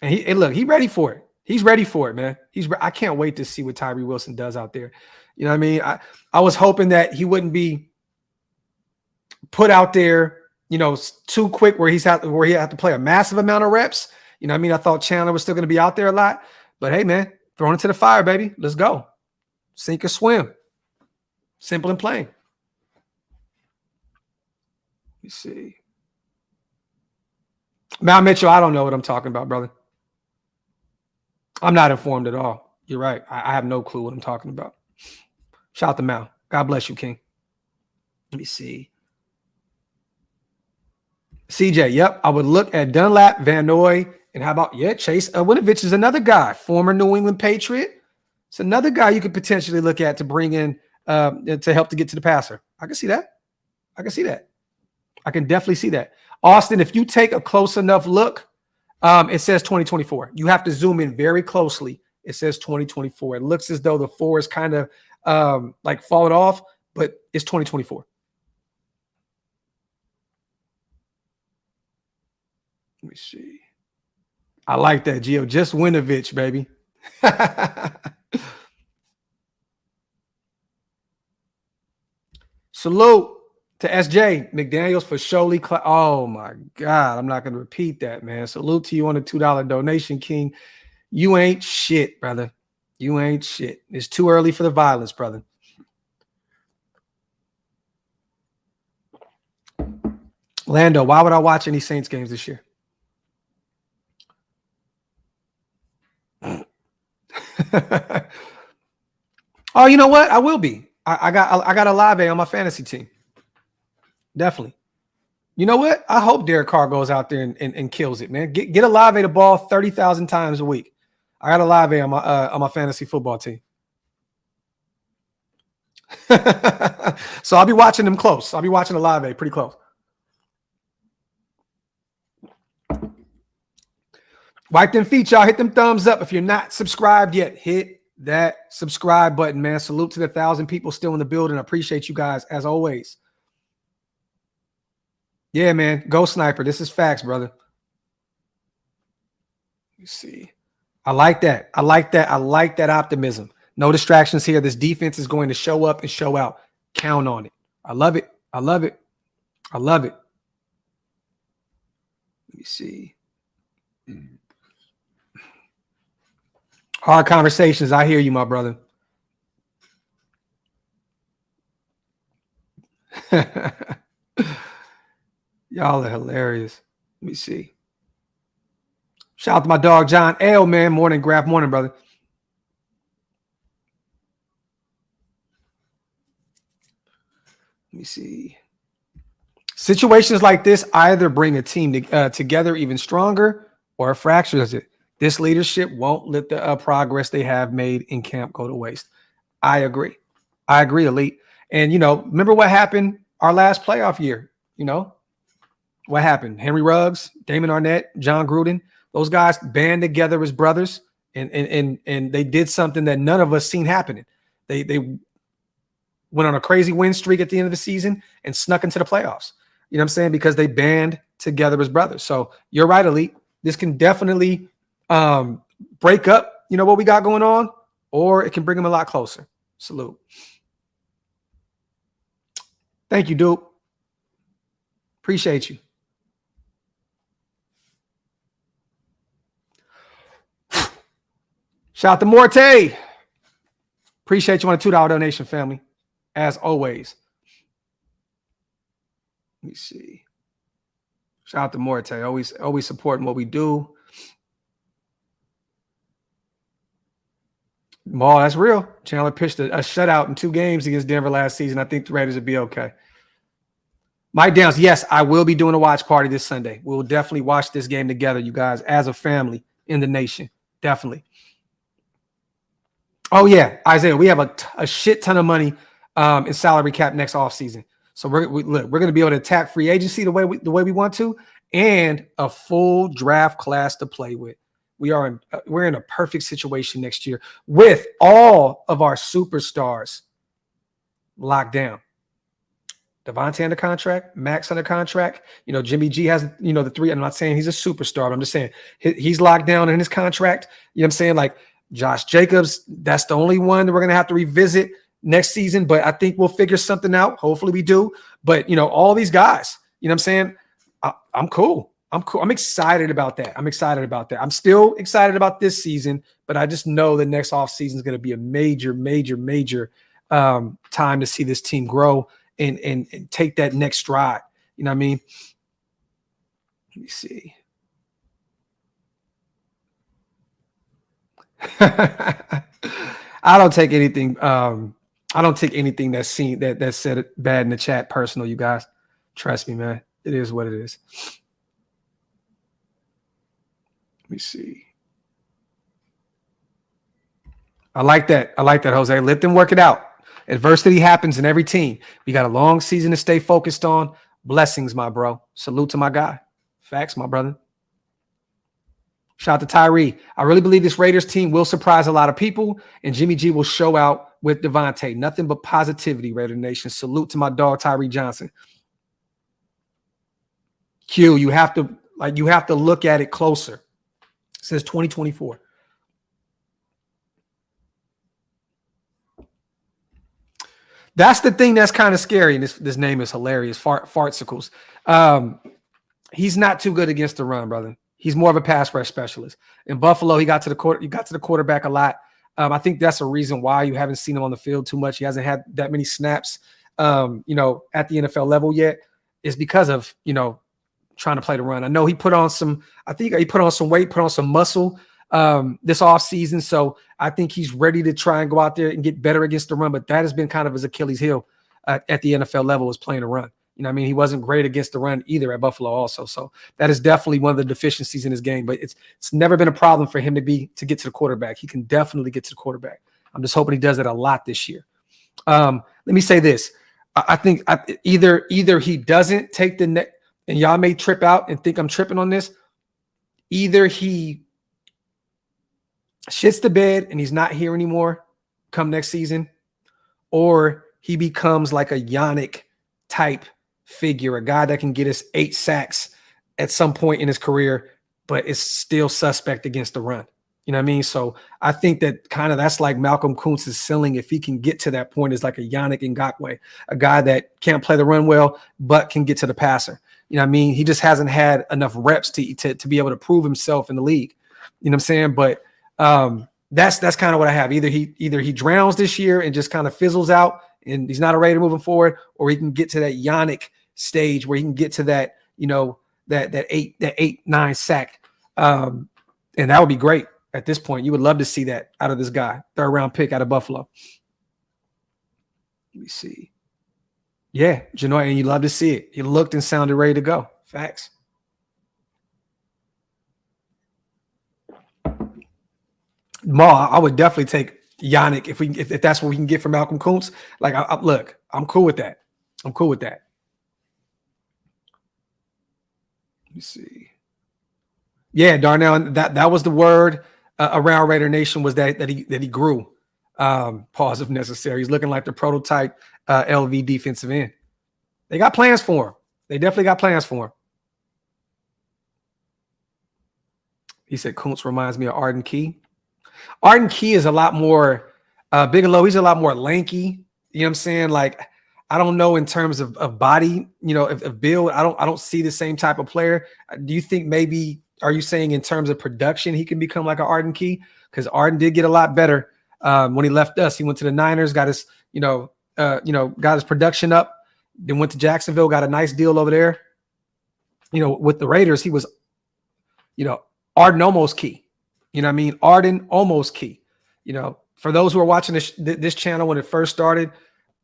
And look, he's ready for it. He's ready for it, man. I can't wait to see what Tyree Wilson does out there. You know what I mean? I was hoping that he wouldn't be put out there, too quick where he had to play a massive amount of reps. You know what I mean? I thought Chandler was still going to be out there a lot. But hey, man, thrown into the fire, baby. Let's go. Sink or swim. Simple and plain. Let me see. Mal Mitchell, I don't know what I'm talking about, brother. I'm not informed at all. You're right. I have no clue what I'm talking about. Shout out to Mal. God bless you, King. Let me see. CJ, yep. I would look at Dunlap, Van Noy, and how about, Chase Winovich is another guy, former New England Patriot. It's another guy you could potentially look at to bring in to help to get to the passer. I can see that. I can definitely see that. Austin, if you take a close enough look, it says 2024. You have to zoom in very closely. It says 2024. It looks as though the 4 is kind of like falling off, but it's 2024. Let me see. I like that, Gio. Just Winovich, baby. Salute to SJ McDaniels for surely. Oh my God, I'm not going to repeat that, man. Salute to you on the $2 donation, King. You ain't shit, brother. You ain't shit. It's too early for the violence, brother. Lando, why would I watch any Saints games this year? Oh, you know what? I will be. I got Olave on my fantasy team. Definitely. You know what? I hope Derek Carr goes out there and kills it, man. Get Olave the ball 30,000 times a week. I got Olave on my fantasy football team. So I'll be watching them close. I'll be watching Olave pretty close. Wipe them feet, y'all. Hit them thumbs up. If you're not subscribed yet, hit that subscribe button, man. Salute to the 1,000 people still in the building. I appreciate you guys as always. Yeah, man. Go Sniper. This is facts, brother. Let me see. I like that. I like that. I like that optimism. No distractions here. This defense is going to show up and show out. Count on it. I love it. I love it. I love it. Let me see. Hard conversations. I hear you, my brother. Y'all are hilarious. Let me see. Shout out to my dog, John L, man. Morning, Graphk. Morning, brother. Let me see. Situations like this either bring a team together even stronger or fractures it. This leadership won't let the progress they have made in camp go to waste. I agree. I agree, Elite. And, remember what happened our last playoff year? What happened? Henry Ruggs, Damon Arnett, John Gruden, those guys band together as brothers, and they did something that none of us seen happening. They went on a crazy win streak at the end of the season and snuck into the playoffs. You know what I'm saying? Because they band together as brothers. So you're right, Elite. This can definitely break up, what we got going on, or it can bring them a lot closer. Salute. Thank you, dude. Appreciate you. Shout out to Morte. Appreciate you on a $2 donation, family. As always. Let me see. Shout out to Morte. Always supporting what we do. Well, that's real. Chandler pitched a shutout in 2 games against Denver last season. I think the Raiders would be okay. Mike Downs, yes, I will be doing a watch party this Sunday. We'll definitely watch this game together, you guys, as a family in the nation. Definitely. Oh, yeah, Isaiah, we have a shit ton of money in salary cap next offseason. So we're going to be able to attack free agency the way we want to, and a full draft class to play with. We're in a perfect situation next year with all of our superstars locked down. Devontae under contract, Max under contract. Jimmy G has, the 3. I'm not saying he's a superstar, but I'm just saying he's locked down in his contract. You know what I'm saying? Like Josh Jacobs, that's the only one that we're going to have to revisit next season, but I think we'll figure something out. Hopefully we do. But, all these guys, you know what I'm saying? I'm cool. I'm excited about that. I'm still excited about this season, but I just know the next offseason is going to be a major, major, major time to see this team grow and take that next stride. You know what I mean? Let me see. I don't take anything. I don't take anything that's said bad in the chat personal, you guys. Trust me, man. It is what it is. Let me see. I like that. Jose. Let them work it out. Adversity happens in every team. We got a long season to stay focused on. Blessings, my bro. Salute to my guy. Facts, my brother. Shout out to Tyree. I really believe this Raiders team will surprise a lot of people, and Jimmy G will show out with Devontae. Nothing but positivity, Raider Nation. Salute to my dog, Tyree Johnson. Q, you have to look at it closer. It says 2024. That's the thing that's kind of scary. And this name is hilarious. Fartsicles. He's not too good against the run, brother. He's more of a pass rush specialist. In Buffalo, he got to the quarterback a lot. I think that's a reason why you haven't seen him on the field too much. He hasn't had that many snaps, at the NFL level yet. It's because of, trying to play the run. I know he put on some weight, put on some muscle this offseason. So I think he's ready to try and go out there and get better against the run. But that has been kind of his Achilles heel at the NFL level, is playing the run. He wasn't great against the run either at Buffalo also. So that is definitely one of the deficiencies in his game. But it's never been a problem for him to get to the quarterback. He can definitely get to the quarterback. I'm just hoping he does it a lot this year. Let me say this. I think either he doesn't take the next, and y'all may trip out and think I'm tripping on this. Either he shits the bed and he's not here anymore come next season, or he becomes like a Yannick type figure, a guy that can get us 8 sacks at some point in his career, but is still suspect against the run. You know what I mean? So I think that that's like Malcolm Koonce's ceiling. If he can get to that point, is like a Yannick Ngakoue, a guy that can't play the run well, but can get to the passer. You know what I mean? He just hasn't had enough reps to be able to prove himself in the league. You know what I'm saying? But that's kind of what I have. Either he drowns this year and just kind of fizzles out and he's not a Raider moving forward, or he can get to that Yannick stage where he can get to that, that 8-9 sack. And that would be great at this point. You would love to see that out of this guy, 3rd round pick out of Buffalo. Let me see. Yeah, Janoy, and you love to see it. He looked and sounded ready to go. Facts. Ma, I would definitely take Yannick if that's what we can get from Malcolm Koonce. Like, look, I'm cool with that. I'm cool with that. Let me see. Yeah, Darnell, that was the word around Raider Nation, was that he grew. Pause if necessary. He's looking like the prototype LV defensive end. They got plans for him. They definitely got plans for him. He said Koonce reminds me of Arden Key. Arden Key is a lot more Bigelow. He's a lot more lanky. You know what I'm saying? Like, I don't know in terms of body, of build. I don't see the same type of player. Do you think maybe, are you saying in terms of production he can become like an Arden Key? Because Arden did get a lot better when he left us. He went to the Niners, got his, got his production up, then went to Jacksonville, got a nice deal over there. With the Raiders, he was, Arden almost Key. You know what I mean? Arden almost Key. For those who are watching this channel when it first started,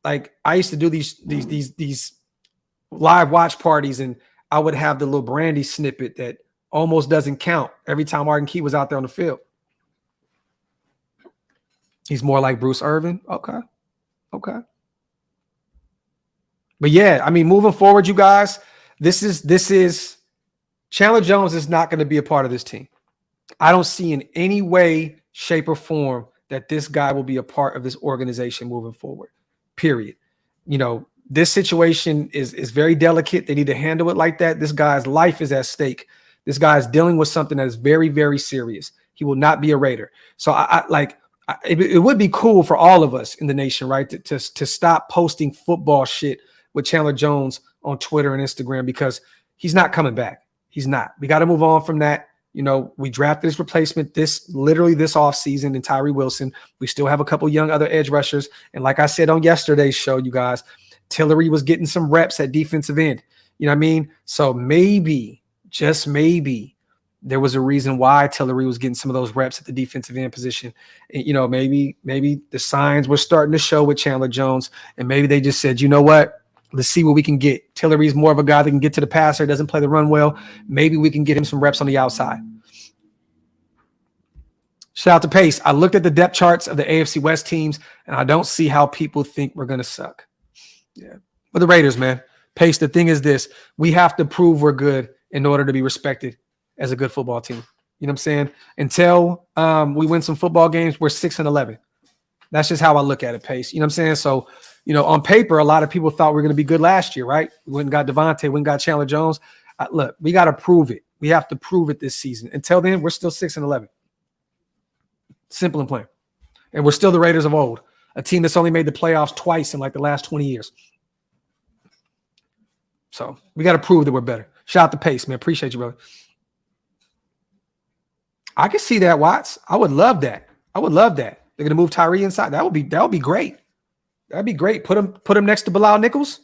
like, I used to do these live watch parties, and I would have the little Brandy snippet that almost doesn't count every time Arden Key was out there on the field. He's more like Bruce Irvin. Okay. But yeah, I mean, moving forward, you guys, this is Chandler Jones is not going to be a part of this team. I don't see in any way, shape, or form that this guy will be a part of this organization moving forward. Period. This situation is very delicate. They need to handle it like that. This guy's life is at stake. This guy is dealing with something that is very, very serious. He will not be a Raider. So it would be cool for all of us in the nation, right, to stop posting football shit with Chandler Jones on Twitter and Instagram, because he's not coming back. He's not. We got to move on from that. We drafted his replacement literally this offseason in Tyree Wilson. We still have a couple young other edge rushers. And like I said on yesterday's show, you guys, Tillery was getting some reps at defensive end. You know what I mean? So maybe, just maybe, there was a reason why Tillery was getting some of those reps at the defensive end position. And, maybe the signs were starting to show with Chandler Jones, and maybe they just said, you know what? Let's see what we can get. Tillery's more of a guy that can get to the passer, doesn't play the run well. Maybe we can get him some reps on the outside. Shout out to Pace. I looked at the depth charts of the AFC West teams, and I don't see how people think we're going to suck. Yeah. But the Raiders, man. Pace, the thing is this. We have to prove we're good in order to be respected as a good football team. You know what I'm saying? Until we win some football games, we're 6-11. That's just how I look at it, Pace. You know what I'm saying? So, on paper, a lot of people thought we were going to be good last year, right? We went and got Devontae, we went and got Chandler Jones. Look, we got to prove it. We have to prove it this season. Until then, we're still 6-11. Simple and plain. And we're still the Raiders of old, a team that's only made the playoffs twice in like the last 20 years. So we got to prove that we're better. Shout out to Pace, man. Appreciate you, brother. I can see that, Watts. I would love that. I would love that. They're gonna move Tyree inside. That would be great. That'd be great. Put him next to Bilal Nichols.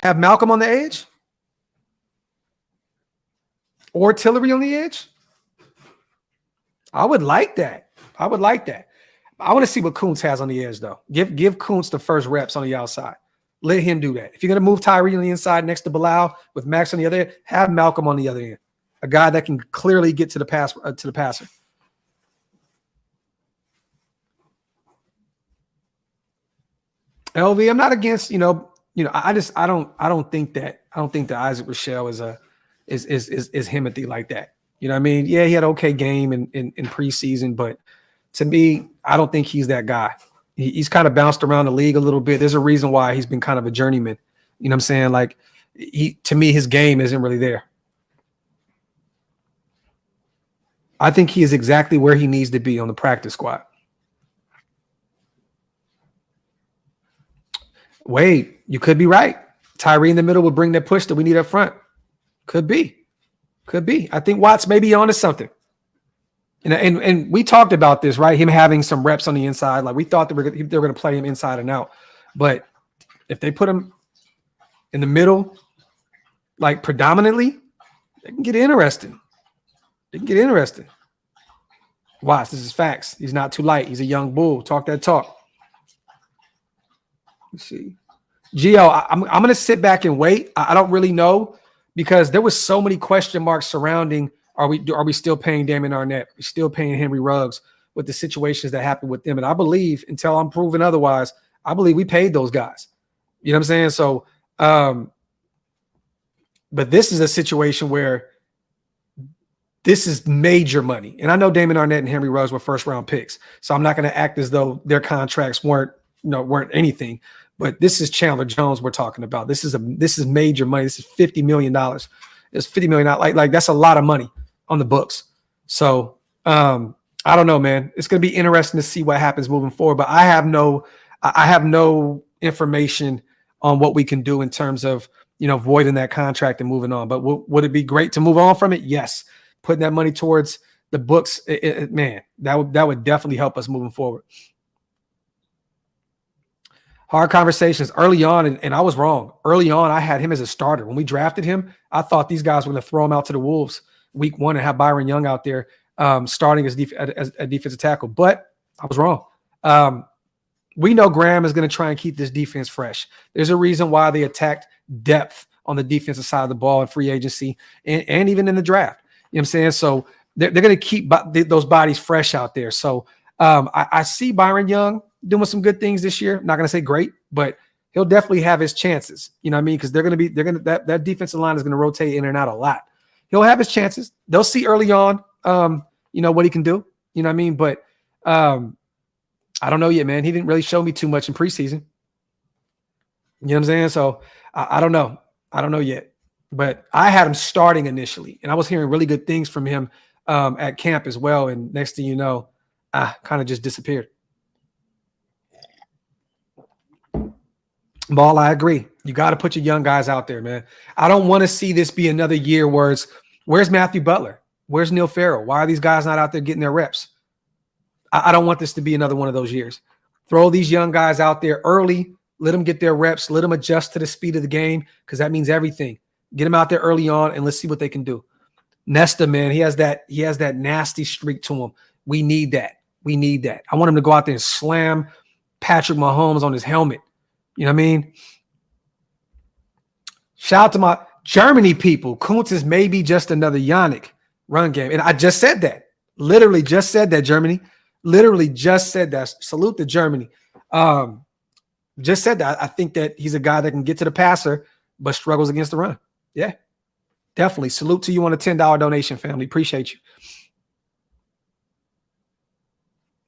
Have Malcolm on the edge. Or Tillery on the edge. I would like that. I would like that. I want to see what Koonce has on the edge, though. Give Koonce the first reps on the outside. Let him do that. If you're going to move Tyree on the inside next to Bilal with Max on the other end, have Malcolm on the other end. A guy that can clearly get to the passer. LV, I'm not against, I don't think that Isaac Rochelle is Himothy like that. You know what I mean? Yeah, he had an okay game in preseason, but to me, I don't think he's that guy. He's kind of bounced around the league a little bit. There's a reason why he's been kind of a journeyman. You know what I'm saying? Like, to me, his game isn't really there. I think he is exactly where he needs to be on the practice squad. Wade, you could be right. Tyree in the middle would bring that push that we need up front. Could be. I think Watts may be onto something. And we talked about this, right? Him having some reps on the inside. Like, we thought they were going to play him inside and out. But if they put him in the middle, like predominantly, they can get interesting. Watts, this is facts. He's not too light. He's a young bull. Talk that talk. Let's see. Gio, I'm going to sit back and wait. I don't really know because there was so many question marks surrounding are we still paying Damon Arnett? Are we still paying Henry Ruggs with the situations that happened with them? And I believe, until I'm proven otherwise, I believe we paid those guys. You know what I'm saying? So, but this is a situation where this is major money. And I know Damon Arnett and Henry Ruggs were first-round picks, so I'm not going to act as though their contracts weren't anything. But this is Chandler Jones we're talking about. This is major money. This is $50 million. It's $50 million. Like that's a lot of money on the books. So I don't know, man. It's going to be interesting to see what happens moving forward. But I have no information on what we can do in terms of voiding that contract and moving on. But would it be great to move on from it? Yes. Putting that money towards the books, man, that would definitely help us moving forward. Hard conversations early on, and I was wrong. Early on, I had him as a starter. When we drafted him, I thought these guys were going to throw him out to the Wolves week one and have Byron Young out there starting as a defensive tackle. But I was wrong. We know Graham is going to try and keep this defense fresh. There's a reason why they attacked depth on the defensive side of the ball in free agency and even in the draft. You know what I'm saying? So they're going to keep those bodies fresh out there. So I see Byron Young doing some good things this year. I'm not going to say great, but he'll definitely have his chances. You know what I mean? Because that defensive line is going to rotate in and out a lot. He'll have his chances. They'll see early on, what he can do. You know what I mean? But I don't know yet, man. He didn't really show me too much in preseason. You know what I'm saying? So I don't know. I don't know yet. But I had him starting initially, and I was hearing really good things from him at camp as well. And next thing you know, kind of just disappeared. Ball, I agree. You got to put your young guys out there, man. I don't want to see this be another year where where's Matthew Butler? Where's Neil Farrell? Why are these guys not out there getting their reps? I don't want this to be another one of those years. Throw these young guys out there early. Let them get their reps. Let them adjust to the speed of the game because that means everything. Get them out there early on and let's see what they can do. Nesta, man, he has that nasty streak to him. We need that. I want him to go out there and slam Patrick Mahomes on his helmet. You know what I mean? Shout out to my Germany people. Koonce is maybe just another Yannick run game. And I just said that. Literally just said that, Germany. Literally just said that. Salute to Germany. Just said that. I think that he's a guy that can get to the passer, but struggles against the run. Yeah, definitely. Salute to you on a $10 donation, family. Appreciate you.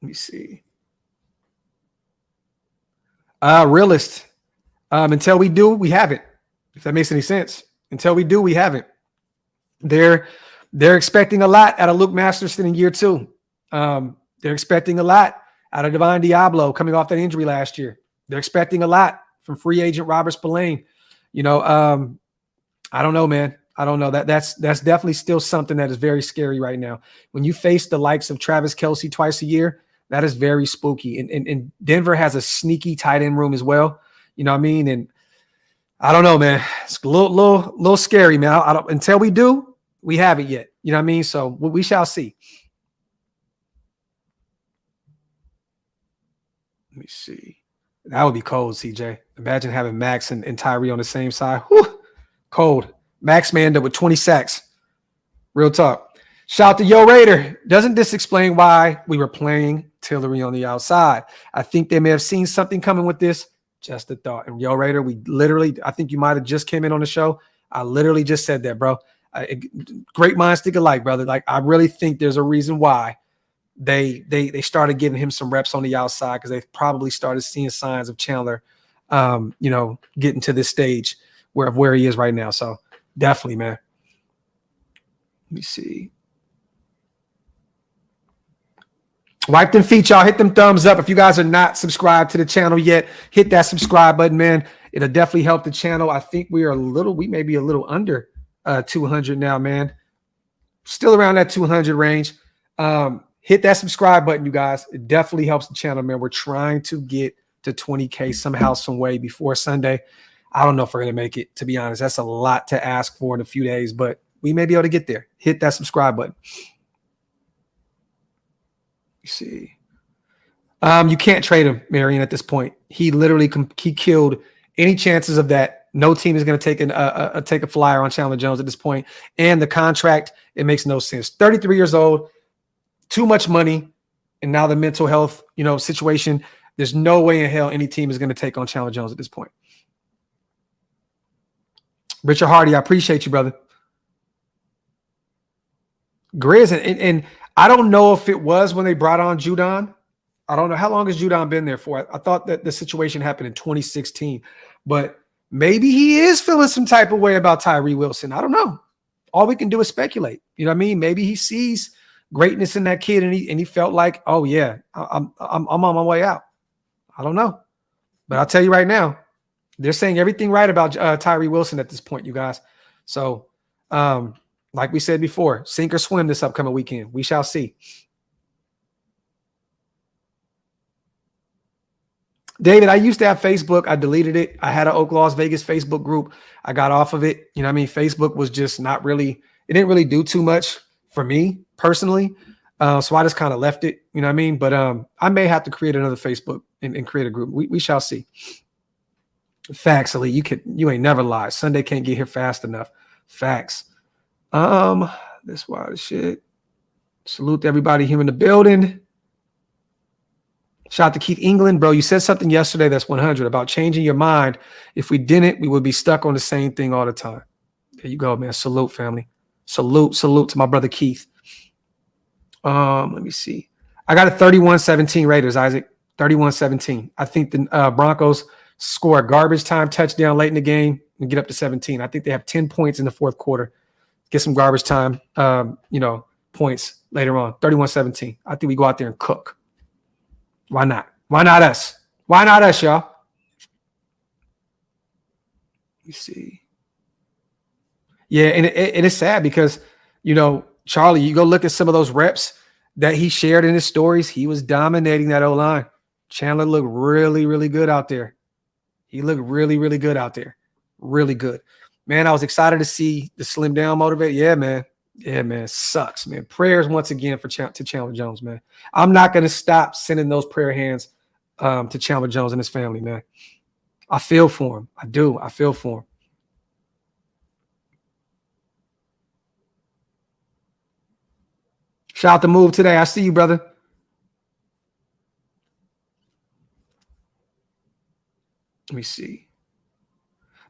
Let me see. Realist. Until we do, we haven't. If that makes any sense. Until we do, we haven't. They're expecting a lot out of Luke Masterson in year two. They're expecting a lot out of Divine Diablo coming off that injury last year. They're expecting a lot from free agent Robert Spillane. I don't know, man. I don't know. That's definitely still something that is very scary right now. When you face the likes of Travis Kelce twice a year, that is very spooky. And Denver has a sneaky tight end room as well. You know what I mean? And I don't know, man. It's a little scary, man. I don't, until we do, we haven't yet. You know what I mean? So we shall see. Let me see. That would be cold, CJ. Imagine having Max and Tyree on the same side. Whew, cold. Max may end up with 20 sacks. Real talk. Shout out to Yo Raider. Doesn't this explain why we were playing Tillery on the outside? I think they may have seen something coming with this. Just a thought. And Yo Raider, we literally, I think you might have just came in on the show. I literally just said that, bro. Great minds think alike, brother. Like, I really think there's a reason why they started giving him some reps on the outside, because they've probably started seeing signs of Chandler, getting to this stage where he is right now. So definitely, man. Let me see. Wipe them feet, y'all. Hit them thumbs up. If you guys are not subscribed to the channel yet, hit that subscribe button, man. It'll definitely help the channel. I think we may be a little under 200 now, man. Still around that 200 range. Hit that subscribe button, you guys. It definitely helps the channel, man. We're trying to get to 20K somehow, some way before Sunday. I don't know if we're going to make it, to be honest. That's a lot to ask for in a few days, but we may be able to get there. Hit that subscribe button. You see. You can't trade him, Marion, at this point. He literally he killed any chances of that. No team is going to take a flyer on Chandler Jones at this point. And the contract, it makes no sense. 33 years old, too much money, and now the mental health, situation. There's no way in hell any team is going to take on Chandler Jones at this point. Richard Hardy, I appreciate you, brother. Grizz, and I don't know if it was when they brought on Judon. I don't know. How long has Judon been there for? I thought that the situation happened in 2016, but maybe he is feeling some type of way about Tyree Wilson. I don't know. All we can do is speculate. You know what I mean? Maybe he sees greatness in that kid, and he felt like, oh yeah, I'm on my way out. I don't know, but I'll tell you right now, they're saying everything right about Tyree Wilson at this point, you guys. So, like we said before, sink or swim this upcoming weekend. We shall see. David, I used to have Facebook. I deleted it. I had an OakLosVegas Facebook group. I got off of it. You know what I mean? Facebook was just not really, it didn't really do too much for me personally. So I just kind of left it. You know what I mean? But I may have to create another Facebook and create a group. We shall see. Facts, Ali. You ain't never lied. Sunday can't get here fast enough. Facts. That's wild as shit. Salute to everybody here in the building. Shout out to Keith England, bro. You said something yesterday that's 100 about changing your mind. If we didn't, we would be stuck on the same thing all the time. There you go, man. Salute, family. Salute to my brother Keith. Let me see. I got a 31-17 Raiders, Isaac. 31-17. I think the Broncos score a garbage time touchdown late in the game and get up to 17. I think they have 10 points in the fourth quarter. Get some garbage time, points later on. 31-17. I think we go out there and cook. Why not? Why not us? Why not us, y'all? You see. Yeah, and it's sad because, Charlie, you go look at some of those reps that he shared in his stories. He was dominating that O-line. Chandler looked really, really good out there. He looked really, really good out there. Really good. Man, I was excited to see the slim down motivate. Yeah, man. Yeah, man. Sucks, man. Prayers once again to Chandler Jones, man. I'm not going to stop sending those prayer hands to Chandler Jones and his family, man. I feel for him. I do. I feel for him. Shout out to Move today. I see you, brother. Let me see.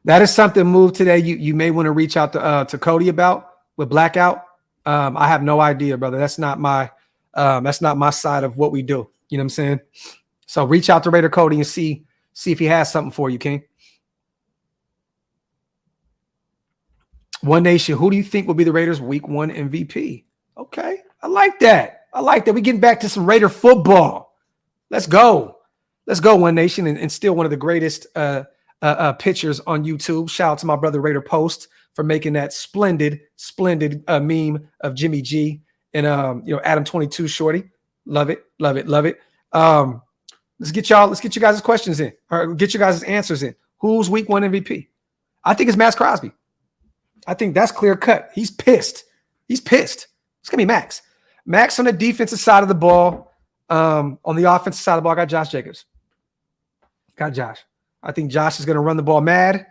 That is something, Move today. You may want to reach out to Cody about with Blackout. I have no idea, brother. That's not my side of what we do. You know what I'm saying? So reach out to Raider Cody and see if he has something for you, King. One Nation, who do you think will be the Raiders' Week 1 MVP? Okay, I like that. We're getting back to some Raider football. Let's go. Let's go, One Nation, and still one of the greatest pictures on YouTube. Shout out to my brother Raider Post for making that splendid meme of Jimmy G and Adam 22 Shorty. Love it. Let's get you guys' questions in, or get you guys' answers in. Who's week 1 MVP? I think it's Max Crosby. I think that's clear cut. He's pissed. It's gonna be Max. Max on the defensive side of the ball. On the offensive side of the ball, I got Josh Jacobs. I think Josh is gonna run the ball mad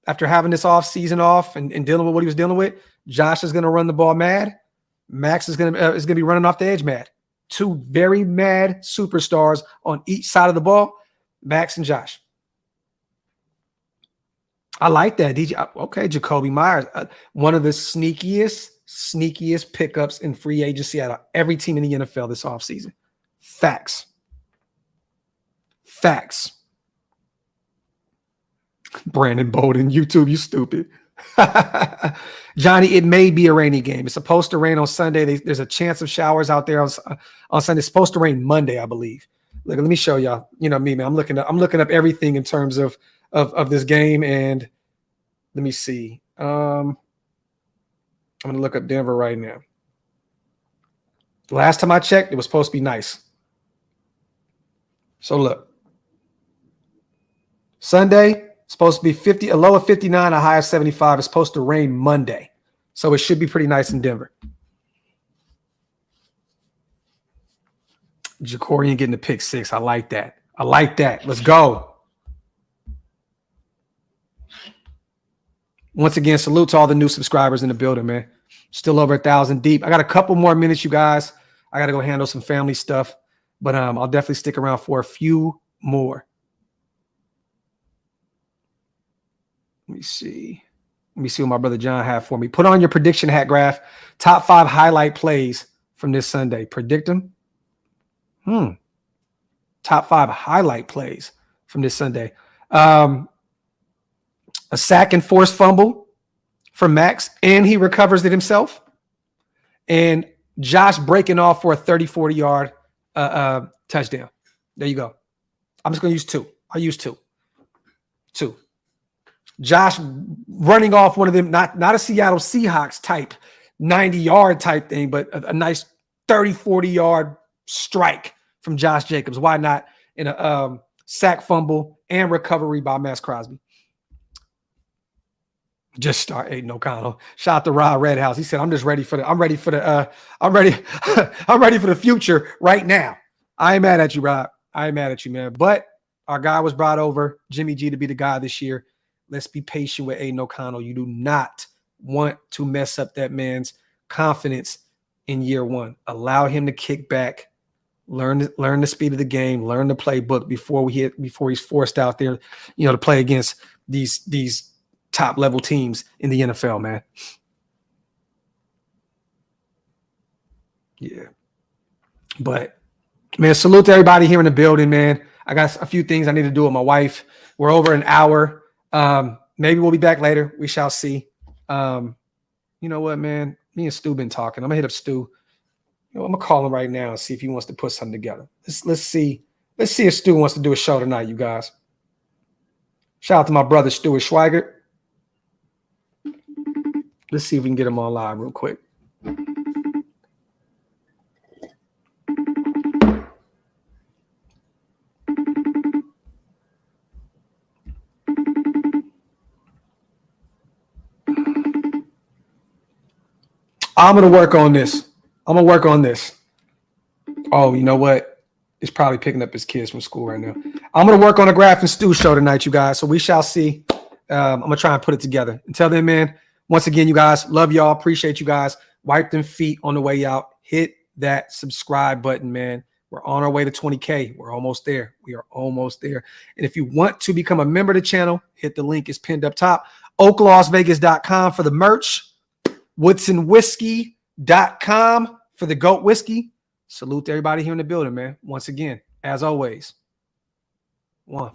after having this season off and dealing with what he was dealing with. Josh is gonna run the ball mad. Max is gonna be running off the edge mad. 2 very mad superstars on each side of the ball, Max and Josh. I like that. Okay, Jacoby Myers, one of the sneakiest pickups in free agency out of every team in the NFL this offseason. Facts. Brandon Bolden, YouTube, you stupid. Johnny, it may be a rainy game. It's supposed to rain on Sunday. There's a chance of showers out there on Sunday. It's supposed to rain Monday, I believe. Look, let me show y'all. You know me, man. I'm looking up everything in terms of this game, and let me see. I'm gonna look up Denver right now. Last time I checked, it was supposed to be nice. So look, Sunday supposed to be 50, a low of 59, a high of 75. It's supposed to rain Monday, so it should be pretty nice in Denver. Jacorian getting the pick 6. I like that. Let's go. Once again, salute to all the new subscribers in the building, man. Still over 1,000 deep. I got a couple more minutes, you guys. I got to go handle some family stuff, but I'll definitely stick around for a few more. Let me see what my brother John had for me. Put on your prediction hat, Graphk. Top 5 highlight plays from this Sunday. Predict them. Top 5 highlight plays from this Sunday. A sack and forced fumble from Max, and he recovers it himself. And Josh breaking off for a 30-40 yard touchdown. There you go. I'm just going to use 2. I'll use 2. Josh running off one of them, not a Seattle Seahawks type 90-yard type thing, but a nice 30-40 yard strike from Josh Jacobs. Why not in a sack, fumble, and recovery by Max Crosby? Just start Aiden O'Connell. Shout out to Rod Redhouse. He said, I'm ready for the future right now. I ain't mad at you, Rod. I ain't mad at you, man. But our guy was brought over, Jimmy G, to be the guy this year. Let's be patient with Aiden O'Connell. You do not want to mess up that man's confidence in year 1. Allow him to kick back, learn the speed of the game, learn the playbook before he's forced out there, to play against these top level teams in the NFL, man. Yeah. But man, salute to everybody here in the building, man. I got a few things I need to do with my wife. We're over an hour. Maybe we'll be back later. We shall see. You know what, man? Me and Stu been talking. I'm gonna hit up Stu. I'm gonna call him right now and see if he wants to put something together. Let's see if Stu wants to do a show tonight, you guys. Shout out to my brother Stuart Schweigert. Let's see if we can get him on live real quick. I'm going to work on this. Oh, you know what? He's probably picking up his kids from school right now. I'm going to work on a Graphk and Stu show tonight, you guys. So we shall see. I'm going to try and put it together. Until then, man, once again, you guys, love y'all. Appreciate you guys. Wipe them feet on the way out. Hit that subscribe button, man. We're on our way to 20K. We're almost there. We are almost there. And if you want to become a member of the channel, hit the link. It's pinned up top. OakLosVegas.com for the merch. WoodsonWhiskey.com for the GOAT whiskey. Salute to everybody here in the building, man. Once again, as always, 1.